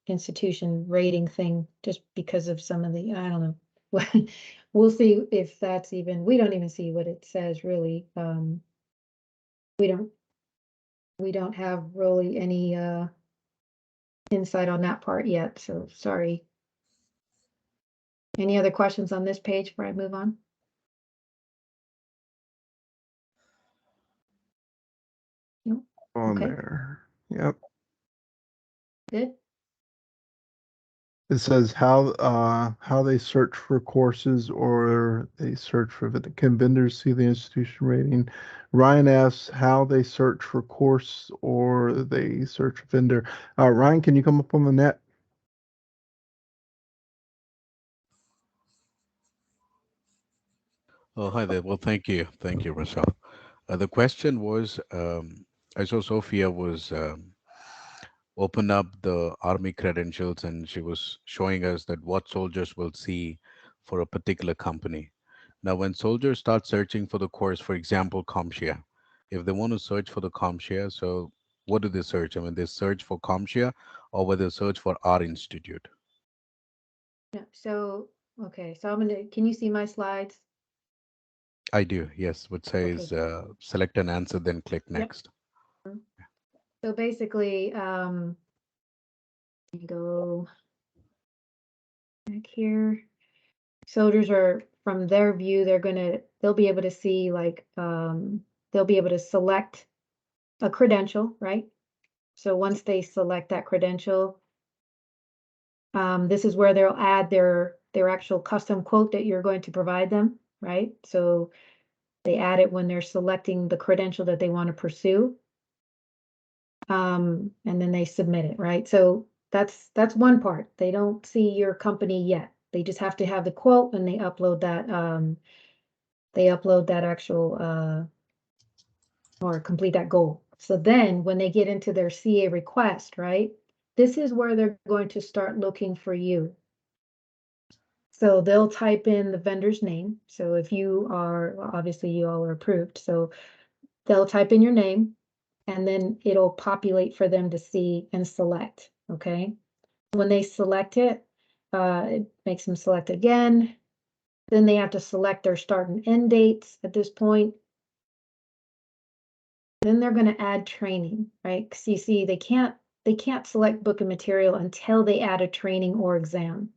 institution rating thing just because of some of the, I don't know. We'll see if that's even, we don't even see what it says really. We don't have really any insight on that part yet, so sorry. Any other questions on this page before I move on? No? On Okay. there. Yep. Good. It says how they search for courses or they search for can vendors see the institution rating? Ryan asks how they search for course or they search for vendor. Ryan, can you come up on the net? Oh, hi there. Well, thank you. Thank you, Rochelle. The question was, I saw Sophia was open up the army credentials and she was showing us that what soldiers will see for a particular company. Now, when soldiers start searching for the course, for example, CompTIA, if they want to search for the CompTIA, so what do they search? I mean, they search for CompTIA or whether they search for our institute. Yeah, so, okay, so I'm gonna, can you see my slides? I do, yes, which Okay, says select an answer, then click yep. next. So basically, let me go back here. Soldiers are, from their view, they'll be able to see like, they'll be able to select a credential, right? So once they select that credential, this is where they'll add their actual custom quote that you're going to provide them, right? So they add it when they're selecting the credential that they want to pursue. And then they submit it, right? So that's one part. They don't see your company yet. They just have to have the quote and they upload that actual or complete that goal. So then when they get into their CA request, right? This is where they're going to start looking for you. So they'll type in the vendor's name. So if you are, well, obviously you all are approved. So they'll type in your name and then it'll populate for them to see and select, okay? When they select it, it makes them select again. Then they have to select their start and end dates at this point. Then they're going to add training, right? Because you see, they can't select book and material until they add a training or exam.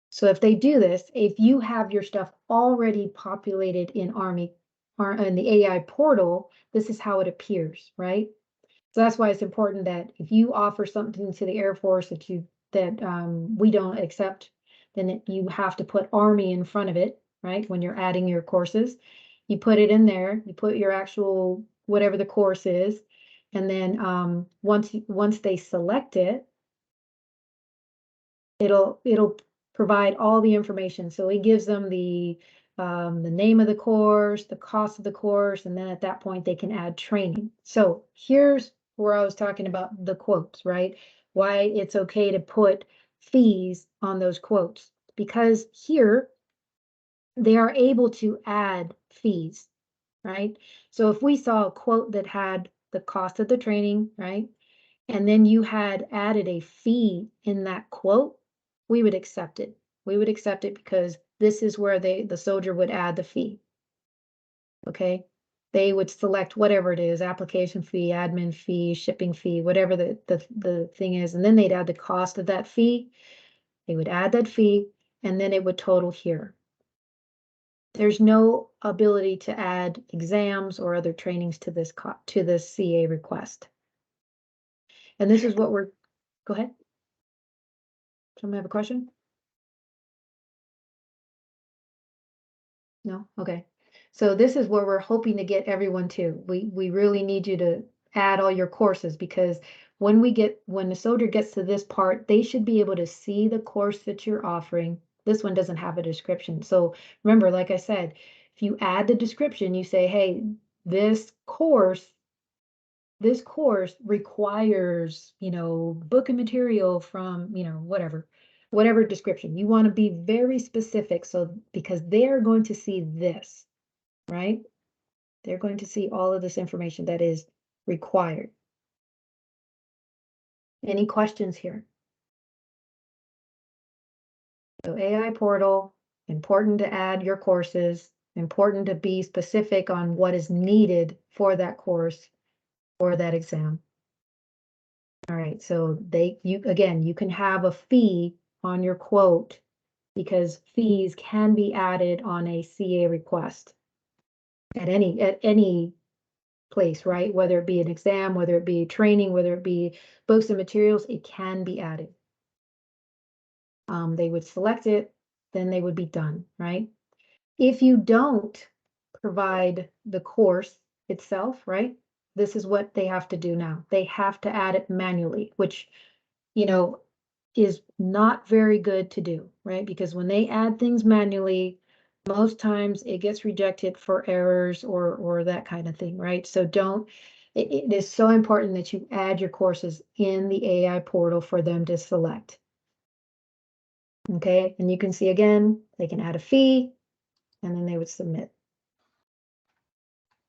So if they do this, if you have your stuff already populated in Army or in the AI portal, this is how it appears, right? So that's why it's important that if you offer something to the Air Force that we don't accept, then you have to put Army in front of it, right? When you're adding your courses, you put it in there, you put your actual whatever the course is, and then once they select it, it'll provide all the information. So it gives them the name of the course, the cost of the course, and then at that point they can add training. So here's where I was talking about the quotes, right? Why it's okay to put fees on those quotes, because here they are able to add fees, right? So if we saw a quote that had the cost of the training, right? And then you had added a fee in that quote, we would accept it. We would accept it because this is where the soldier would add the fee. Okay. They would select whatever it is, application fee, admin fee, shipping fee, whatever the thing is, and then they'd add the cost of that fee. They would add that fee, and then it would total here. There's no ability to add exams or other trainings to this CA request. And this is what we're, go ahead. Someone have a question? No? Okay. So this is where we're hoping to get everyone to. We really need you to add all your courses, because when the soldier gets to this part, they should be able to see the course that you're offering. This one doesn't have a description. So remember, like I said, if you add the description, you say, hey, this course requires, book and material from, whatever description. You want to be very specific, so because they're going to see this, right? They're going to see all of this information that is required. Any questions here? So AI portal, important to add your courses, important to be specific on what is needed for that course or that exam. All right, so you can have a fee on your quote, because fees can be added on a CA request at any place, right? Whether it be an exam, whether it be training, whether it be books and materials, it can be added. They would select it, then they would be done, right? If you don't provide the course itself, right? This is what they have to do now. They have to add it manually, which, is not very good to do, right? Because when they add things manually, Most times it gets rejected for errors or that kind of thing, right? So don't, it is so important that you add your courses in the AI portal for them to select. Okay, and you can see again, they can add a fee and then they would submit.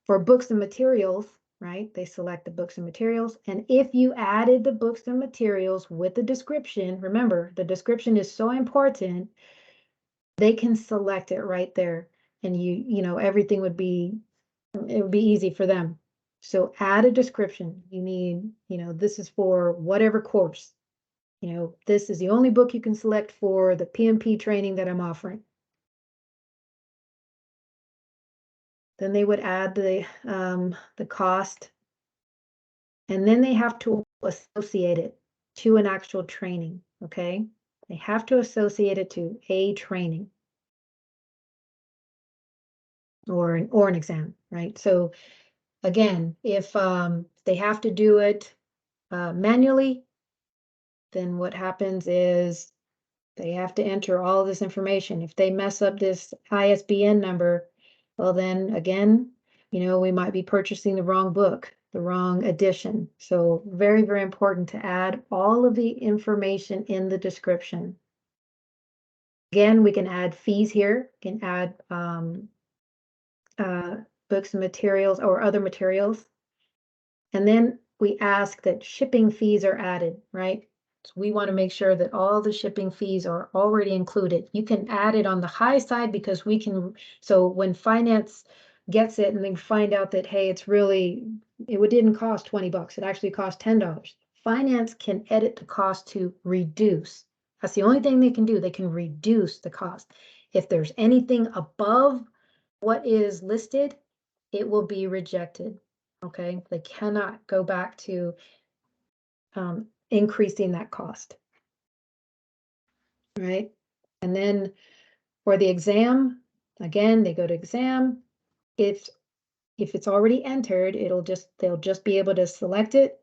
For books and materials, right? They select the books and materials. And if you added the books and materials with the description, remember, the description is so important, they can select it right there. And you know, everything would be, it would be easy for them. So add a description. You need, you know, this is for whatever course. You know, this is the only book you can select for the PMP training that I'm offering. Then they would add the cost, and then they have to associate it to an actual training, okay? They have to associate it to a training or an exam, right? So again, if they have to do it manually, then what happens is they have to enter all of this information. If they mess up this ISBN number, well then again, you know, we might be purchasing the wrong book, the wrong edition. So very, very important to add all of the information in the description. Again, we can add fees here, we can add books and materials or other materials. And then we ask that shipping fees are added, right? So we want to make sure that all the shipping fees are already included. You can add it on the high side because we can, so when finance gets it and they find out that, hey, it's really, it didn't cost 20 bucks, it actually cost $10. Finance can edit the cost to reduce. That's the only thing they can do. They can reduce the cost. If there's anything above what is listed, it will be rejected. Okay, they cannot go back to increasing that cost. Right, and then for the exam, again, they go to exam. If it's already entered, they'll just be able to select it,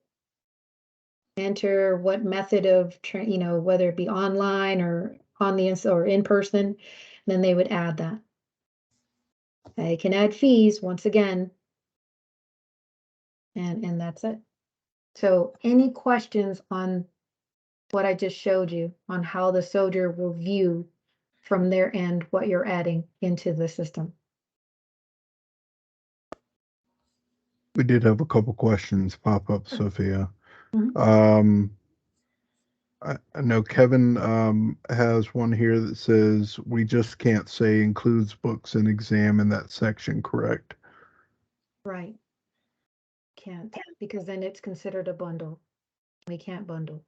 enter what method of you know, whether it be online or on the or in person, and then they would add that. They can add fees once again, and that's it. So any questions on what I just showed you on how the soldier will view from their end what you're adding into the system? We did have a couple questions pop up, Sophia. Mhm. I know Kevin has one here that says we just can't say includes books and exam in that section, correct? Right. Can't, because then it's considered a bundle. We can't bundle.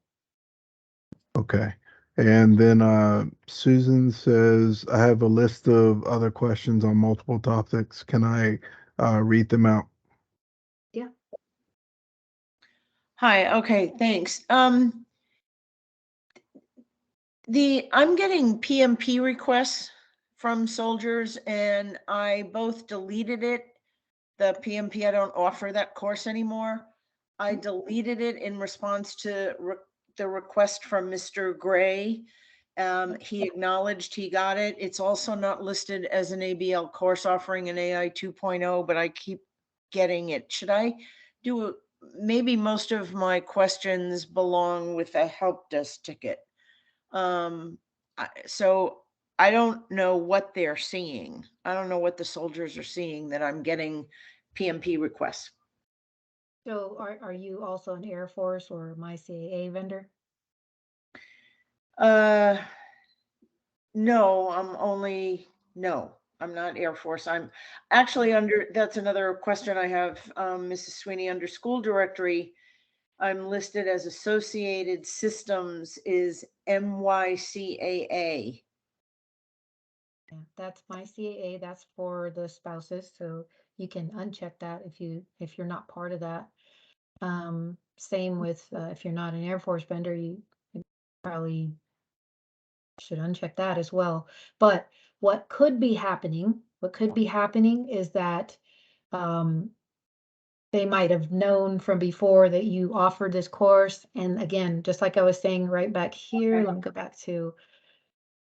Okay. And then Susan says, I have a list of other questions on multiple topics. Can I read them out? Yeah. Hi, okay, thanks. I'm getting PMP requests from soldiers and I both deleted it. The PMP, I don't offer that course anymore. I deleted it in response to the request from Mr. Gray. He acknowledged he got it. It's also not listed as an ABL course offering an AI 2.0, but I keep getting it. Should I do, maybe most of my questions belong with a help desk ticket. So I don't know what they're seeing. I don't know what the soldiers are seeing that I'm getting PMP requests. So are you also an Air Force or my CAA vendor? No, I'm not Air Force. I'm actually under, that's another question I have, Mrs. Sweeney, under school directory. I'm listed as Associated Systems is MYCAA. Yeah, that's my CAA. That's for the spouses. So you can uncheck that if you're not part of that. Same with if you're not an Air Force vendor, you probably should uncheck that as well. But what could be happening is that they might have known from before that you offered this course. And again, just like I was saying right back here, let me go back to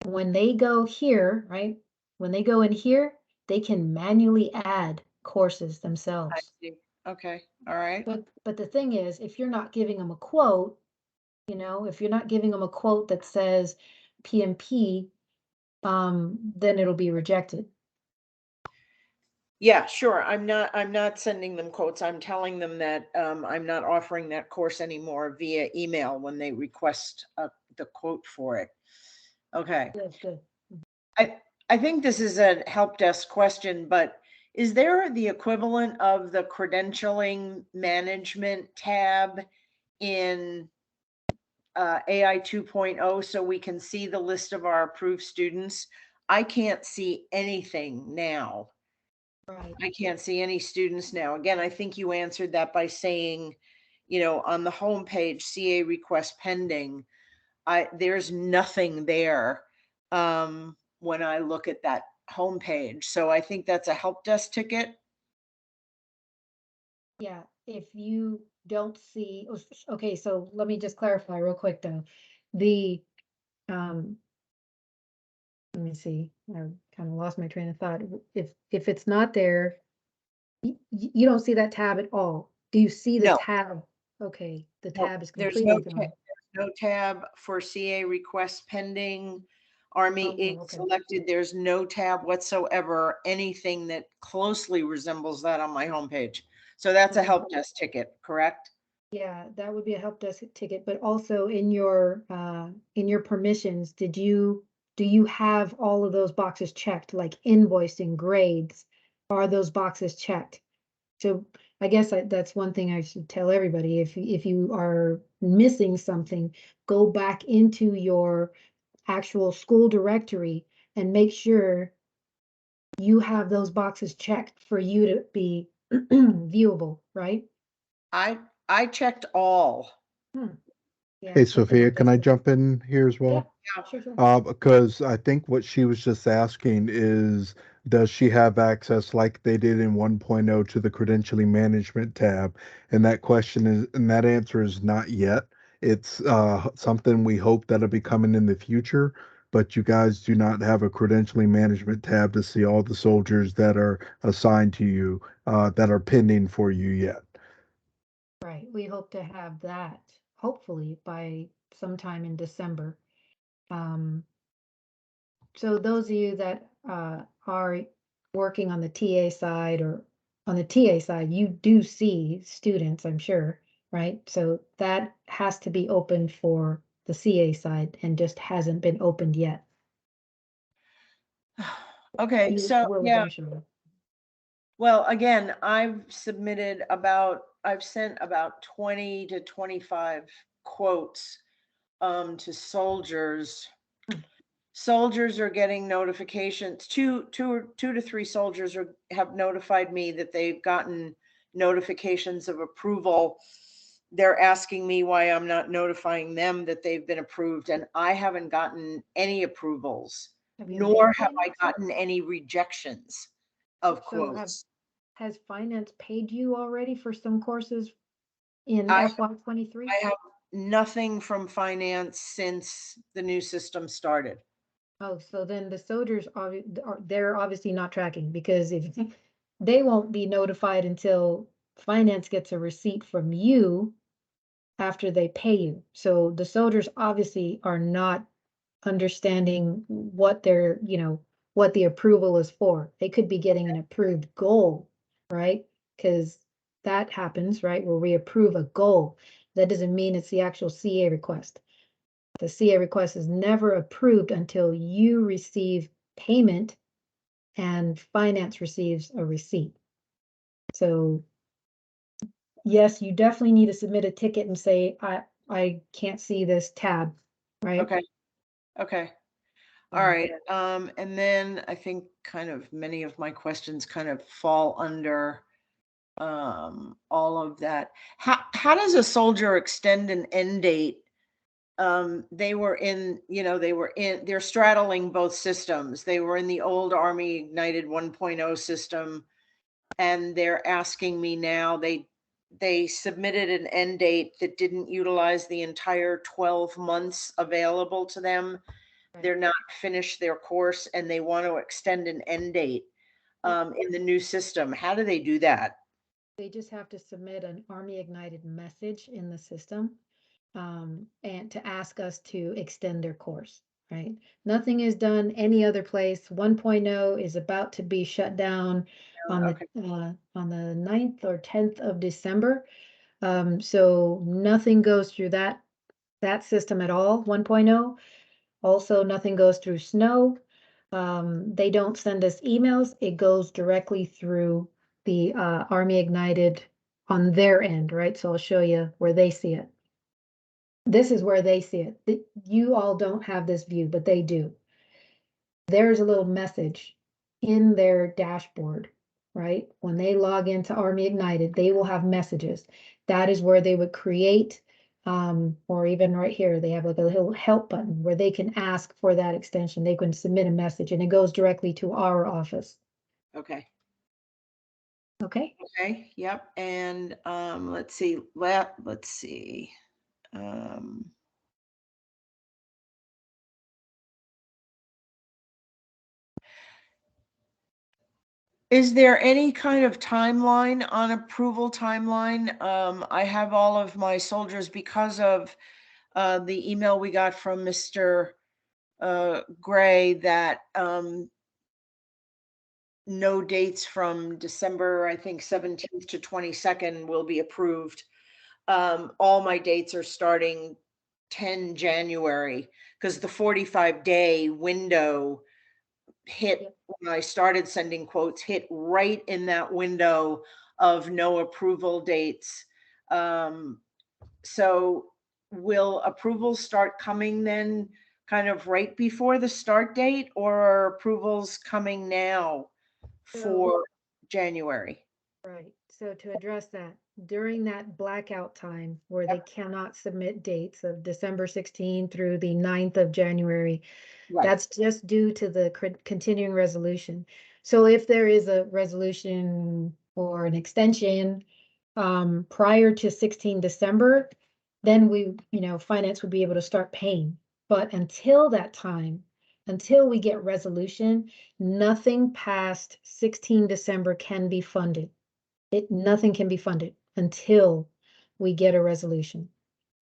when they go here, right? When they go in here, they can manually add courses I themselves. see. Okay, all right. But the thing is, if you're not giving them a quote, you know, if you're not giving them a quote that says PMP, then it'll be rejected. Yeah, sure. I'm not sending them quotes. I'm telling them that I'm not offering that course anymore via email when they request the quote for it. Okay. Good. I think this is a help desk question, but is there the equivalent of the credentialing management tab in AI 2.0 so we can see the list of our approved students? I can't see anything now. Right. I can't see any students now. Again, I think you answered that by saying, you know, on the homepage, CA request pending, there's nothing there when I look at that homepage. So I think that's a help desk ticket. Yeah, if you don't see, okay, so let me just clarify real quick though. The, let me see, I kind of lost my train of thought. If it's not there, you don't see that tab at all. Do you see the No. tab? Okay, the No, tab is there's completely gone. no tab for CA request pending, Army Oh, Inc. okay. selected. There's no tab whatsoever, anything that closely resembles that on my homepage. So that's a Okay. help desk ticket, correct? Yeah, that would be a help desk ticket, but also in your permissions, do you have all of those boxes checked, like invoicing, grades? Are those boxes checked? So I guess that's one thing I should tell everybody. If you are missing something, go back into your actual school directory and make sure you have those boxes checked for you to be viewable, right? I checked all. Yeah, Hey, with the Sophia, help can I desk. jump in here as Yeah, well? sure. Because I think what she was just asking is, does she have access like they did in 1.0 to the credentialing management tab? And that answer is not yet. It's something we hope that'll be coming in the future, but you guys do not have a credentialing management tab to see all the soldiers that are assigned to you, that are pending for you yet. Right, we hope to have that hopefully by sometime in December. So those of you that are working on the TA side or on the TA side, you do see students, I'm sure, right? So that has to be open for the CA side and just hasn't been opened yet. Okay, You so will yeah. eventually. Well, again, I've sent about 20 to 25 quotes to soldiers. Soldiers are getting notifications. Two to three soldiers have notified me that they've gotten notifications of approval. They're asking me why I'm not notifying them that they've been approved, and I haven't gotten any approvals, nor have I gotten any rejections of So quotes. has finance paid you already for some courses in I FY23? have nothing from finance since the new system started. Oh, so then the soldiers they're obviously not tracking because if they won't be notified until finance gets a receipt from you after they pay you. So the soldiers obviously are not understanding what what the approval is for. They could be getting an approved goal, right? Because that happens, right? Where we approve a goal. That doesn't mean it's the actual CA request. The CA request is never approved until you receive payment and finance receives a receipt. So yes, you definitely need to submit a ticket and say, I can't see this tab, right? Okay. All right. And then I think kind of many of my questions kind of fall under all of that. How does a soldier extend an end date? They're straddling both systems. They were in the old Army Ignited 1.0 system, and they're asking me now, they submitted an end date that didn't utilize the entire 12 months available to them. they're not finished their course and they want to extend an end date in the new system. How do they do that? They just have to submit an Army Ignited message in the system, and to ask us to extend their course, right? Nothing is done any other place. 1.0 is about to be shut down on the 9th or 10th of December. So nothing goes through that system at all, 1.0. Also, nothing goes through Snow. They don't send us emails. It goes directly through the Army Ignited on their end, right? So I'll show you where they see it. This is where they see it. You all don't have this view, but they do. There's a little message in their dashboard, right? When they log into Army Ignited, they will have messages. That is where they would create, or even right here, they have like a little help button where they can ask for that extension. They can submit a message and it goes directly to our office. Okay. Okay. Okay. Yep. And let's see. Let's see. Is there any kind of timeline on approval timeline? I have all of my soldiers because of the email we got from Mr. Gray that no dates from December, I think 17th to 22nd will be approved. All my dates are starting 10 January because the 45-day window hit when I started sending quotes, hit right in that window of no approval dates. So will approvals start coming then kind of right before the start date, or are approvals coming now for January? Right. So to address that, during that blackout time where they cannot submit dates of December 16 through the 9th of January, that's just due to the continuing resolution. So if there is a resolution or an extension prior to 16 December, then finance would be able to start paying. But until that time, until we get resolution, nothing past 16 December can be funded. Nothing can be funded until we get a resolution.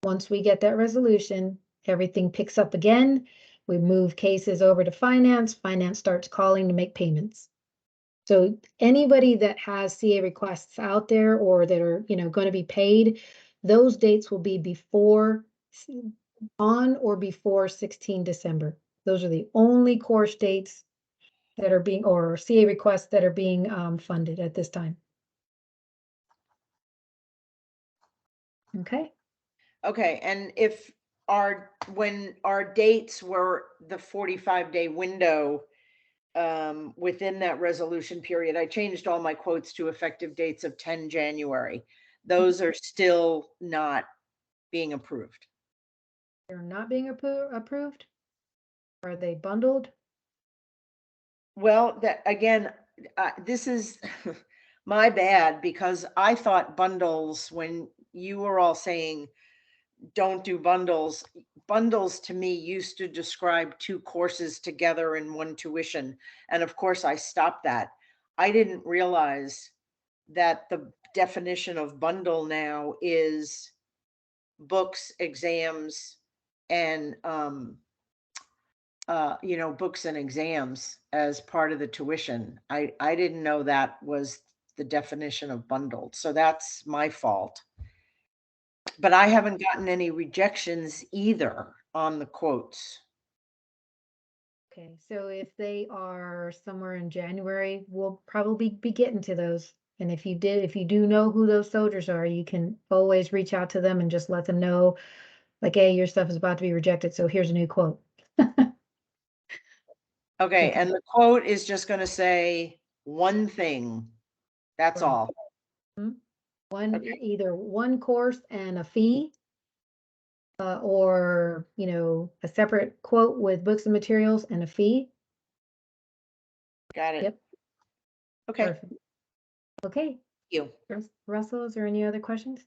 Once we get that resolution, everything picks up again. We move cases over to finance. Finance starts calling to make payments. So anybody that has CA requests out there or that are, going to be paid, those dates will be on or before 16 December. Those are the only course dates that are being, or CA requests that are being funded at this time. Okay. Okay, and when our dates were the 45-day window within that resolution period, I changed all my quotes to effective dates of 10 January. Those are still not being approved. They're not being approved? Are they bundled? Well, that again, this is my bad because I thought bundles, when you were all saying don't do bundles. Bundles to me used to describe two courses together in one tuition. And of course I stopped that. I didn't realize that the definition of bundle now is books, exams, and books and exams as part of the tuition. I didn't know that was the definition of bundled. So that's my fault. But I haven't gotten any rejections either on the quotes. Okay, so if they are somewhere in January, we'll probably be getting to those. And if you do know who those soldiers are, you can always reach out to them and just let them know, like, hey, your stuff is about to be rejected, so here's a new quote. Okay, and the quote is just going to say one thing. That's all. Either one course and a fee, or a separate quote with books and materials and a fee. Got it. Yep. Okay. Perfect. Okay. Thank you. Russell, is there any other questions?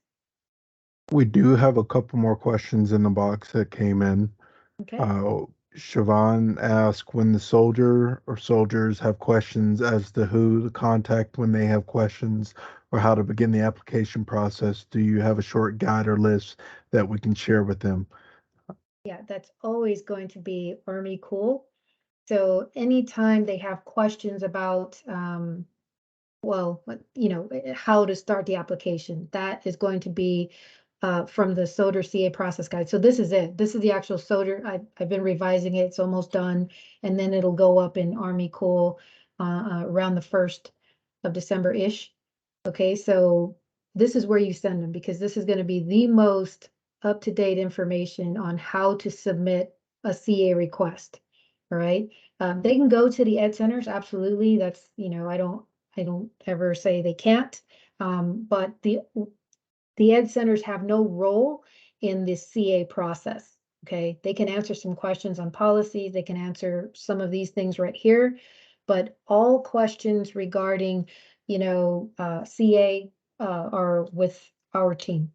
We do have a couple more questions in the box that came in. Okay. Siobhan asked, when the soldier or soldiers have questions as to who to contact when they have questions or how to begin the application process, do you have a short guide or list that we can share with them? Yeah, that's always going to be Army Cool. So anytime they have questions about, well, how to start the application, that is going to be from the Soder CA process guide. So this is it. This is the actual Soder. I've been revising it. It's almost done. And then it'll go up in Army Cool around the 1st of December-ish. Okay, so this is where you send them because this is going to be the most up-to-date information on how to submit a CA request. All right. They can go to the ed centers. Absolutely. That's, I don't ever say they can't. But the ed centers have no role in the CA process. Okay. They can answer some questions on policies. They can answer some of these things right here, but all questions regarding, CA are with our team.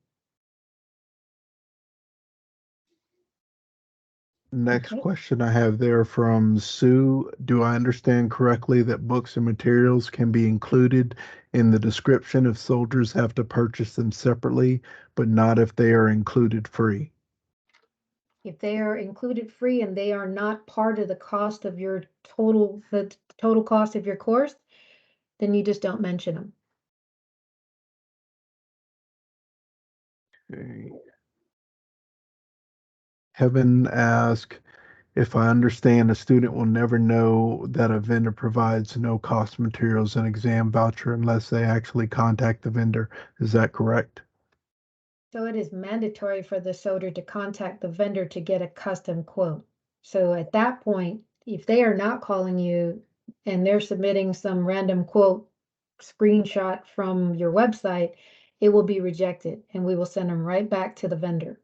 Next Okay. question I have there from Sue. Do I understand correctly that books and materials can be included in the description if soldiers have to purchase them separately, but not if they are included free? If they are included free and they are not part of the cost of your the total cost of your course, then you just don't mention them. Okay. Kevin asked, if I understand, a student will never know that a vendor provides no cost materials and exam voucher unless they actually contact the vendor. Is that correct? So it is mandatory for the Soder to contact the vendor to get a custom quote. So at that point, if they are not calling you and they're submitting some random quote screenshot from your website, it will be rejected and we will send them right back to the vendor.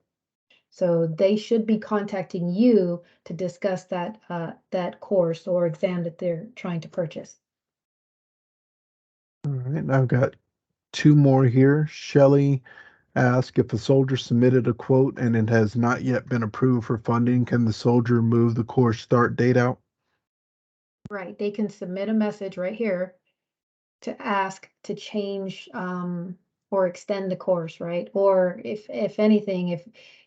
So they should be contacting you to discuss that course or exam that they're trying to purchase. All right, I've got two more here. Shelley asked, if a soldier submitted a quote and it has not yet been approved for funding, can the soldier move the course start date out? Right, they can submit a message right here to ask to change or extend the course, right? Or if anything,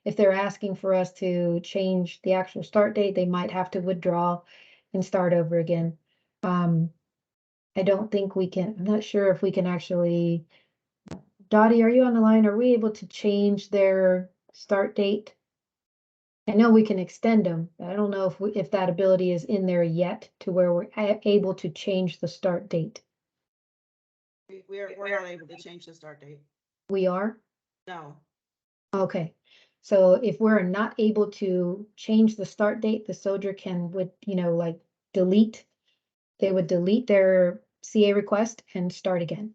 if they're asking for us to change the actual start date, they might have to withdraw and start over again. I don't think we can, I'm not sure if we can actually, Dottie, are you on the line? Are we able to change their start date? I know we can extend them, but I don't know if that ability is in there yet to where we're able to change the start date. We're not able to change the start date. We are? No. Okay. So if we're not able to change the start date, the soldier would, like they would delete their CA request and start again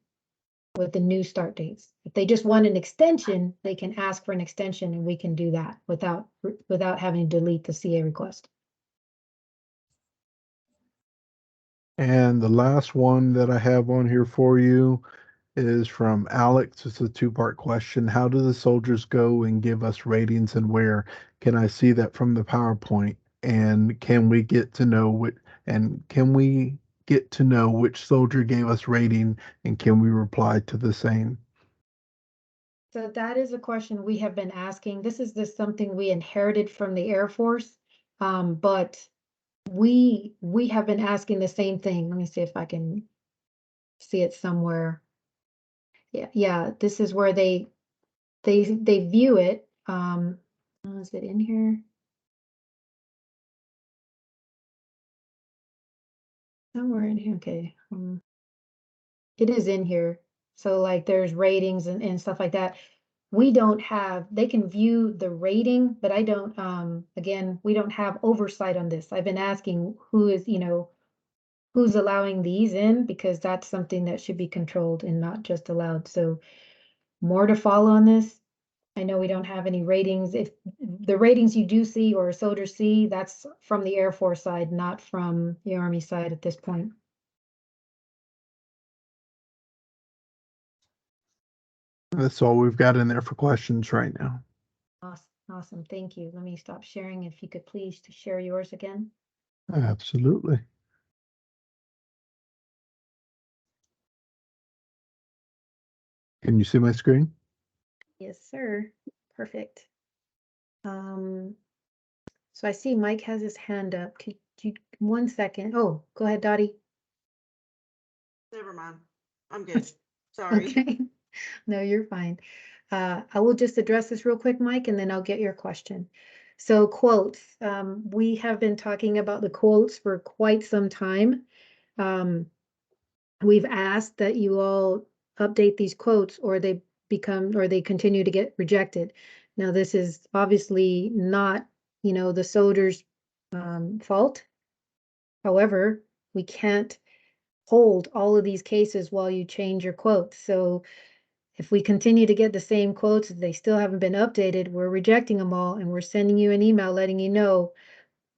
with the new start dates. If they just want an extension, they can ask for an extension and we can do that without having to delete the CA request. And the last one that I have on here for you is from Alex. It's a two-part question. How do the soldiers go and give us ratings and where? Can I see that from the PowerPoint? And can we get to know which soldier gave us rating and can we reply to the same? So that is a question we have been asking. This is just something we inherited from the Air Force. But we have been asking the same thing. Let me see if I can see it somewhere. Yeah, this is where they view it. Is it in here? Somewhere in here. Okay. It is in here. So like there's ratings and stuff like that. We don't have, they can view the rating, but I don't, again, we don't have oversight on this. I've been asking who's allowing these in because that's something that should be controlled and not just allowed. So more to follow on this. I know we don't have any ratings. If the ratings you do see or soldiers see, that's from the Air Force side, not from the Army side at this point. That's all we've got in there for questions right now. Awesome. Awesome, thank you. Let me stop sharing. If you could please to share yours again. Absolutely. Can you see my screen? Yes, sir. Perfect. So I see Mike has his hand up. Could you, 1 second? Oh, go ahead, Dottie. Never mind. I'm good. Sorry. Okay. No, you're fine. I will just address this real quick, Mike, and then I'll get your question. So quotes, we have been talking about the quotes for quite some time. We've asked that you all update these quotes or they continue to get rejected. Now, this is obviously not, the soldiers' fault. However, we can't hold all of these cases while you change your quotes. So if we continue to get the same quotes, they still haven't been updated, we're rejecting them all and we're sending you an email letting you know,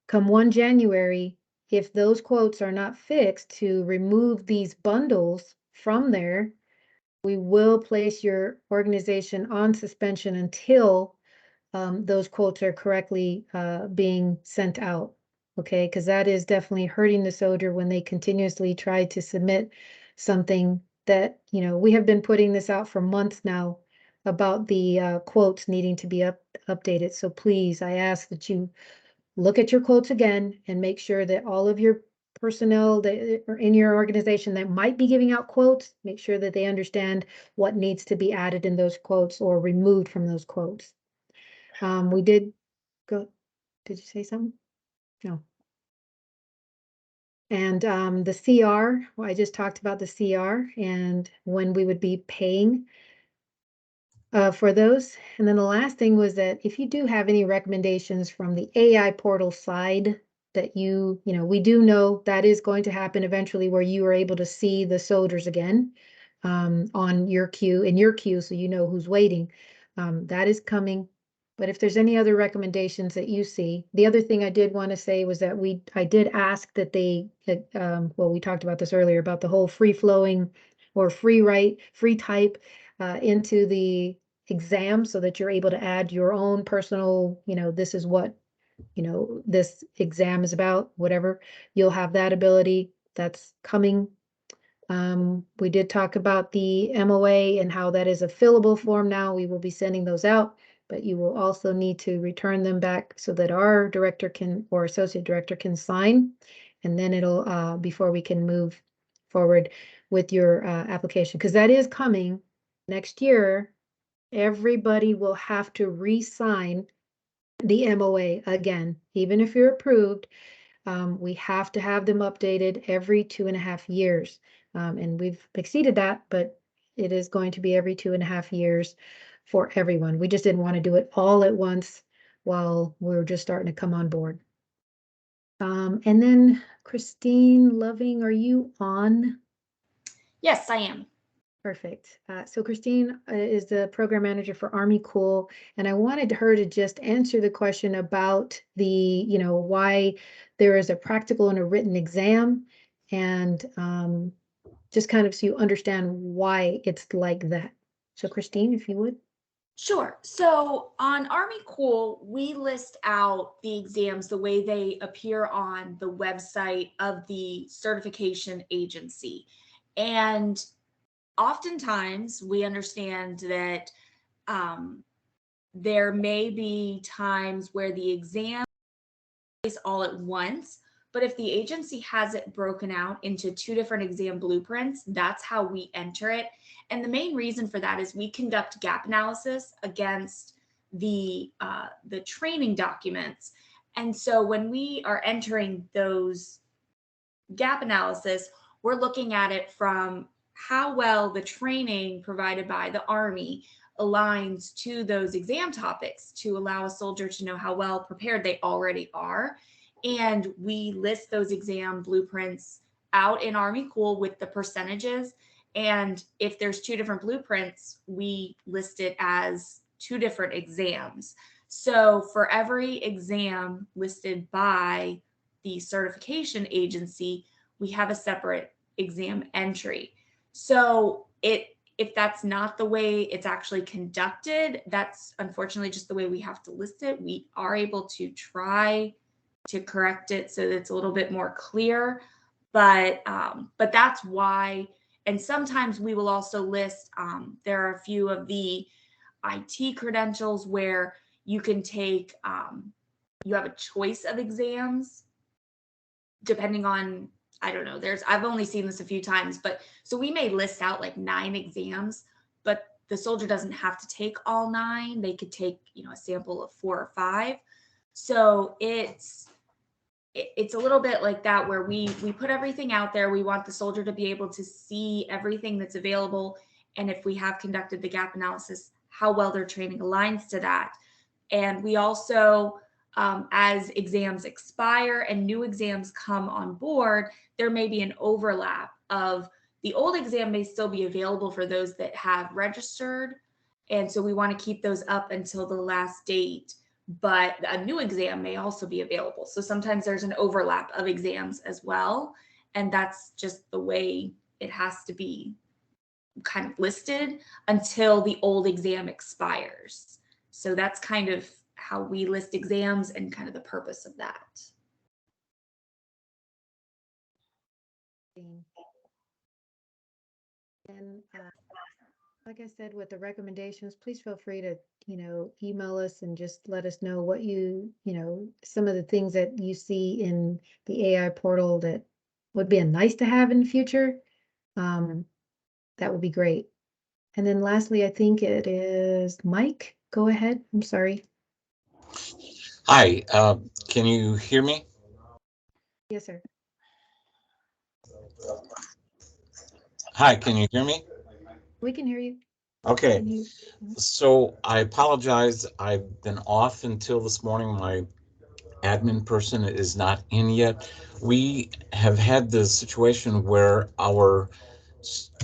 come 1 January, if those quotes are not fixed to remove these bundles from there, we will place your organization on suspension until those quotes are correctly being sent out. Okay, because that is definitely hurting the soldier when they continuously try to submit something that, we have been putting this out for months now about the quotes needing to be updated. So please, I ask that you look at your quotes again and make sure that all of your personnel that are in your organization that might be giving out quotes, make sure that they understand what needs to be added in those quotes or removed from those quotes. We did go, did you say something? No. And the CR, well, I just talked about the CR and when we would be paying for those. And then the last thing was that if you do have any recommendations from the AI portal side that we do know that is going to happen eventually where you are able to see the soldiers again on your queue, so you know who's waiting. That is coming. But if there's any other recommendations that you see, the other thing I did want to say was that I did ask that we talked about this earlier about the whole free flowing or free type into the exam so that you're able to add your own personal, this is what, this exam is about, whatever. You'll have that ability. That's coming. We did talk about the MOA and how that is a fillable form now. We will be sending those out, but you will also need to return them back so that our director or associate director can sign. And then it'll, before we can move forward with your application, because that is coming next year. Everybody will have to re-sign the MOA again, even if you're approved. We have to have them updated every 2.5 years. And we've exceeded that, but it is going to be every 2.5 years for everyone. We just didn't want to do it all at once while we're just starting to come on board. And then Christine Loving, are you on? Yes, I am. Perfect. So Christine is the program manager for Army Cool, and I wanted her to just answer the question about the, why there is a practical and a written exam, and just kind of so you understand why it's like that. So Christine, if you would. Sure. So on Army Cool, we list out the exams the way they appear on the website of the certification agency. And oftentimes we understand that there may be times where the exam is all at once, but if the agency has it broken out into 2 different exam blueprints, that's how we enter it. And the main reason for that is we conduct gap analysis against the training documents. And so when we are entering those gap analysis, we're looking at it from how well the training provided by the Army aligns to those exam topics to allow a soldier to know how well prepared they already are. And we list those exam blueprints out in Army Cool with the percentages. And if there's 2 different blueprints, we list it as 2 different exams. So for every exam listed by the certification agency, we have a separate exam entry. So it If that's not the way it's actually conducted, that's unfortunately just the way we have to list it. We are able to try to correct it so that it's a little bit more clear, but that's why. And sometimes we will also list, there are a few of the IT credentials where you can take, you have a choice of exams depending on, I don't know, I've only seen this a few times, but so we may list out like 9 exams, but the soldier doesn't have to take all 9. They could take, a sample of 4 or 5. So it's a little bit like that, where we put everything out there. We want the soldier to be able to see everything that's available. And if we have conducted the gap analysis, how well their training aligns to that. And we also, as exams expire and new exams come on board, there may be an overlap of the old exam may still be available for those that have registered. And so we want to keep those up until the last date, but a new exam may also be available. So sometimes there's an overlap of exams as well. And that's just the way it has to be kind of listed until the old exam expires. So that's kind of how we list exams and kind of the purpose of that. And like I said, with the recommendations, please feel free to, email us and just let us know what some of the things that you see in the AI portal that would be a nice to have in the future. That would be great. And then lastly, I think it is Mike. Go ahead. I'm sorry. Hi, can you hear me? Yes, sir. Hi, can you hear me? We can hear you. Okay, so I apologize. I've been off until this morning. My admin person is not in yet. We have had the situation where our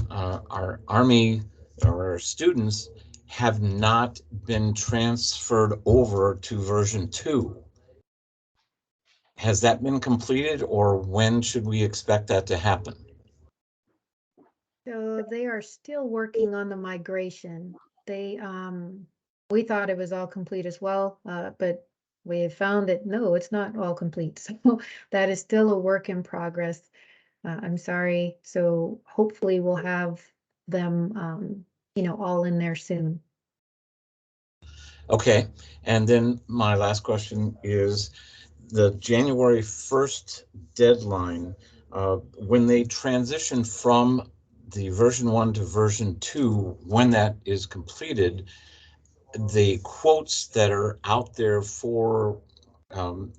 Army or our students have not been transferred over to version 2. Has that been completed, or when should we expect that to happen? So they are still working on the migration. We thought it was all complete as well, but we have found that no, it's not all complete. So that is still a work in progress. I'm sorry. So hopefully we'll have them, all in there soon. Okay, and then my last question is the January 1st deadline. When they transition from the version 1 to version 2, when that is completed, the quotes that are out there for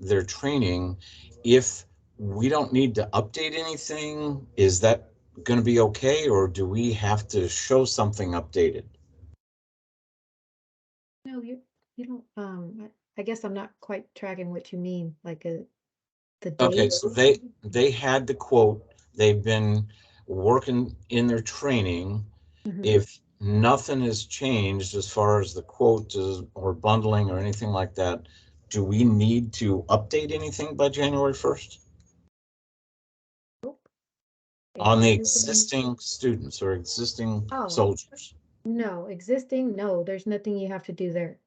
their training, if we don't need to update anything, is that going to be okay, or do we have to show something updated? No, you don't. I guess I'm not quite tracking what you mean. Like the Okay, date. so they had the quote. They've been working in their training. Mhm. If nothing has changed as far as the quote or bundling or anything like that, do we need to update anything by January 1st? On the existing students or existing soldiers? No, existing, no, there's nothing you have to do there.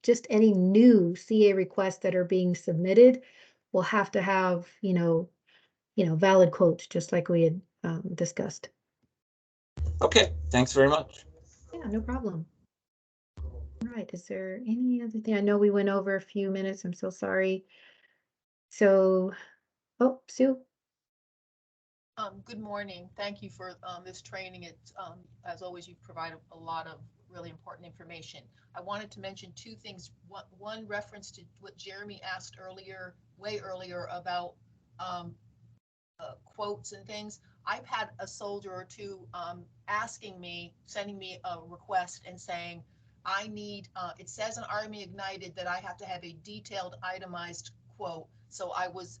Just any new CA requests that are being submitted will have to have, valid quotes, just like we had discussed. Okay, thanks very much. Yeah, no problem. All right, is there any other thing? I know we went over a few minutes. I'm so sorry. So, Sue. Good morning. Thank you for this training. It's as always, you've provided a lot of really important information. I wanted to mention 2 things. One reference to what Jeremy asked earlier, way earlier, about quotes and things. I've had a soldier or 2 sending me a request and saying, I need, it says in Army Ignited that I have to have a detailed itemized quote. So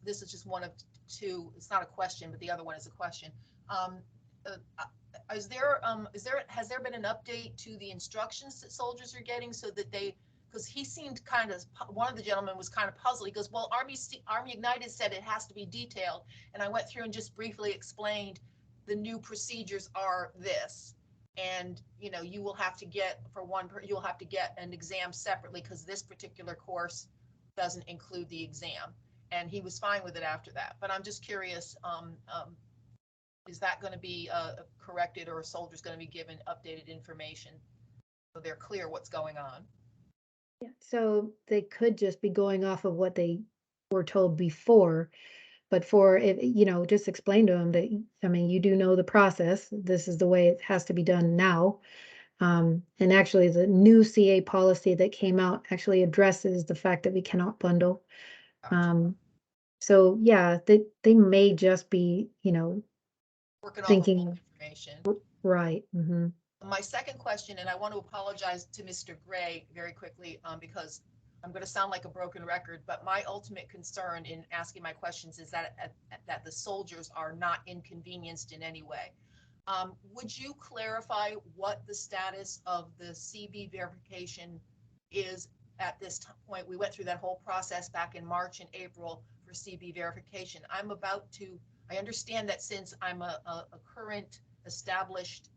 this is just one of 2. It's not a question, but the other one is a question. Has there been an update to the instructions that soldiers are getting so that because he seemed one of the gentlemen was kind of puzzled. He goes, well, Army Ignited said it has to be detailed. And I went through and just briefly explained the new procedures are this. and you will have to get you'll have to get an exam separately because this particular course doesn't include the exam. And he was fine with it after that. But I'm just curious, is that going to be corrected, or a soldier's going to be given updated information so they're clear what's going on? Yeah, so they could just be going off of what they were told before, but for it, just explain to them that, I mean, you do know the process. This is the way it has to be done now. And actually, the new CA policy that came out actually addresses the fact that we cannot bundle. So yeah, they may just be, Working off of thinking, old information. right. My second question, and I want to apologize to Mr. Gray very quickly, because I'm going to sound like a broken record, but my ultimate concern in asking my questions is that the soldiers are not inconvenienced in any way. Would you clarify what the status of the CB verification is at this point? We went through that whole process back in March and April for CB verification. I understand that since I'm a current established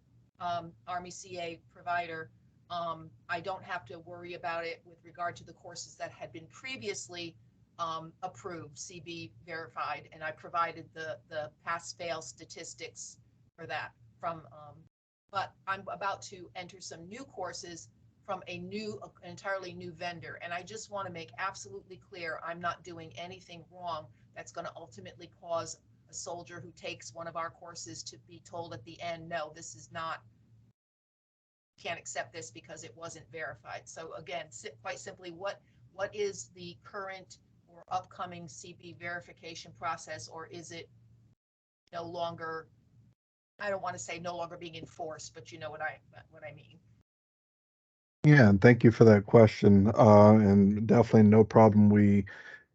Army CA provider, I don't have to worry about it with regard to the courses that had been previously approved, CB verified, and I provided the pass-fail statistics for that but I'm about to enter some new courses from an entirely new vendor, and I just want to make absolutely clear I'm not doing anything wrong that's going to ultimately cause a soldier who takes one of our courses to be told at the end, no, this is not, can't accept this because it wasn't verified. So again, quite simply, what is the current or upcoming CB verification process, or is it no longer, I don't want to say no longer being enforced, but you know what I mean. Yeah, and thank you for that question. And definitely no problem.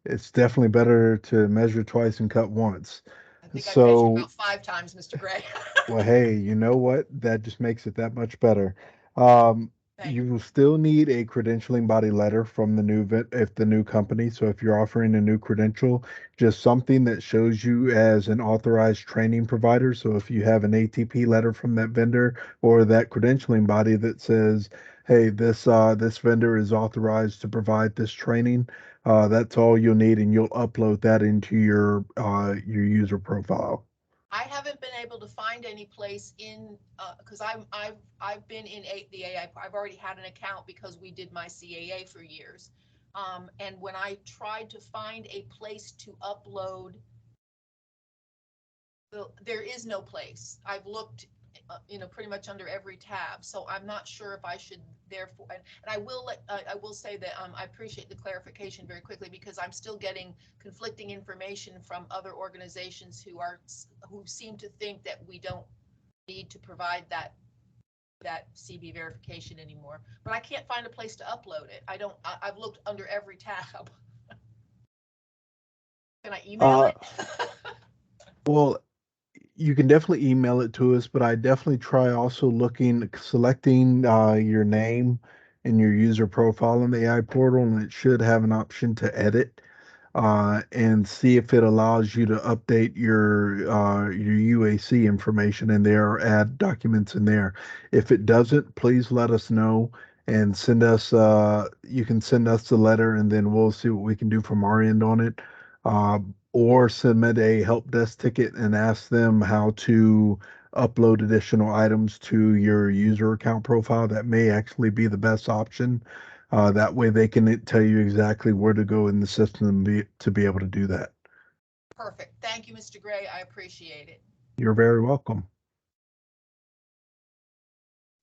It's definitely better to measure twice and cut once. I think I've measured So, about 5 times, Mr. Gray. well, hey, you know what? That just makes it that much better. Um, you will still need a credentialing body letter from the if the new company. So if you're offering a new credential, just something that shows you as an authorized training provider. So if you have an ATP letter from that vendor or that credentialing body that says, "Hey, this vendor is authorized to provide this training," that's all you'll need, and you'll upload that into your user profile. I haven't been able to find any place in because I've been in the AI. I've already had an account because we did my CAA for years, and when I tried to find a place to upload, there is no place. I've looked, pretty much under every tab. So I'm not sure if I should therefore, and I will say that I appreciate the clarification very quickly, because I'm still getting conflicting information from other organizations who seem to think that we don't need to provide that CB verification anymore. But I can't find a place to upload it. I've looked under every tab. Can I email it? Well, you can definitely email it to us, but I definitely try also selecting your name and your user profile in the AI portal, and it should have an option to edit and see if it allows you to update your UAC information in there or add documents in there. If it doesn't, please let us know and send us. You can send us the letter, and then we'll see what we can do from our end on it. Or submit a help desk ticket and ask them how to upload additional items to your user account profile. That may actually be the best option. That way they can tell you exactly where to go in the system to be able to do that. Perfect. Thank you, Mr. Gray. I appreciate it. You're very welcome.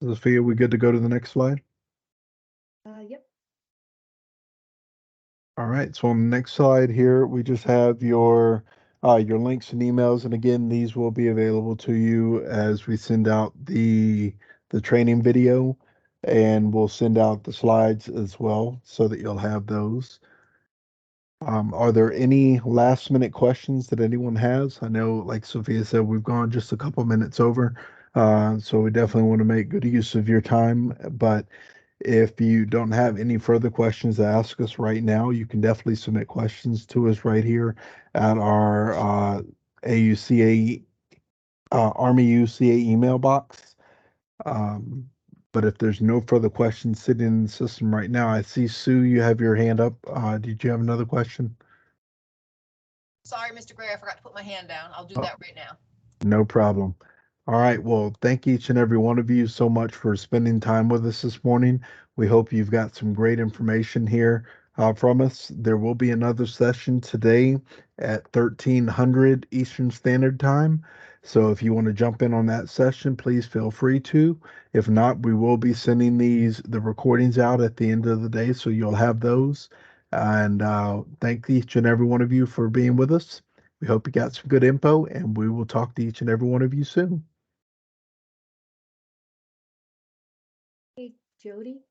Sophia, we good to go to the next slide? Yep. All right, so on the next slide here, we just have your links and emails, and again, these will be available to you as we send out the training video, and we'll send out the slides as well so that you'll have those. Are there any last minute questions that anyone has? I know, like Sophia said, we've gone just a couple minutes over, so we definitely want to make good use of your time, but if you don't have any further questions to ask us right now, you can definitely submit questions to us right here at our AUCA Army UCA email box. But if there's no further questions sitting in the system right now, I see Sue, you have your hand up. Did you have another question? Sorry, Mr. Gray, I forgot to put my hand down. I'll do Oh. that right now. No problem. All right. Well, thank each and every one of you so much for spending time with us this morning. We hope you've got some great information here from us. There will be another session today at 1300 Eastern Standard Time. So if you want to jump in on that session, please feel free to. If not, we will be sending the recordings out at the end of the day, so you'll have those. And thank each and every one of you for being with us. We hope you got some good info, and we will talk to each and every one of you soon. Hey, Jody.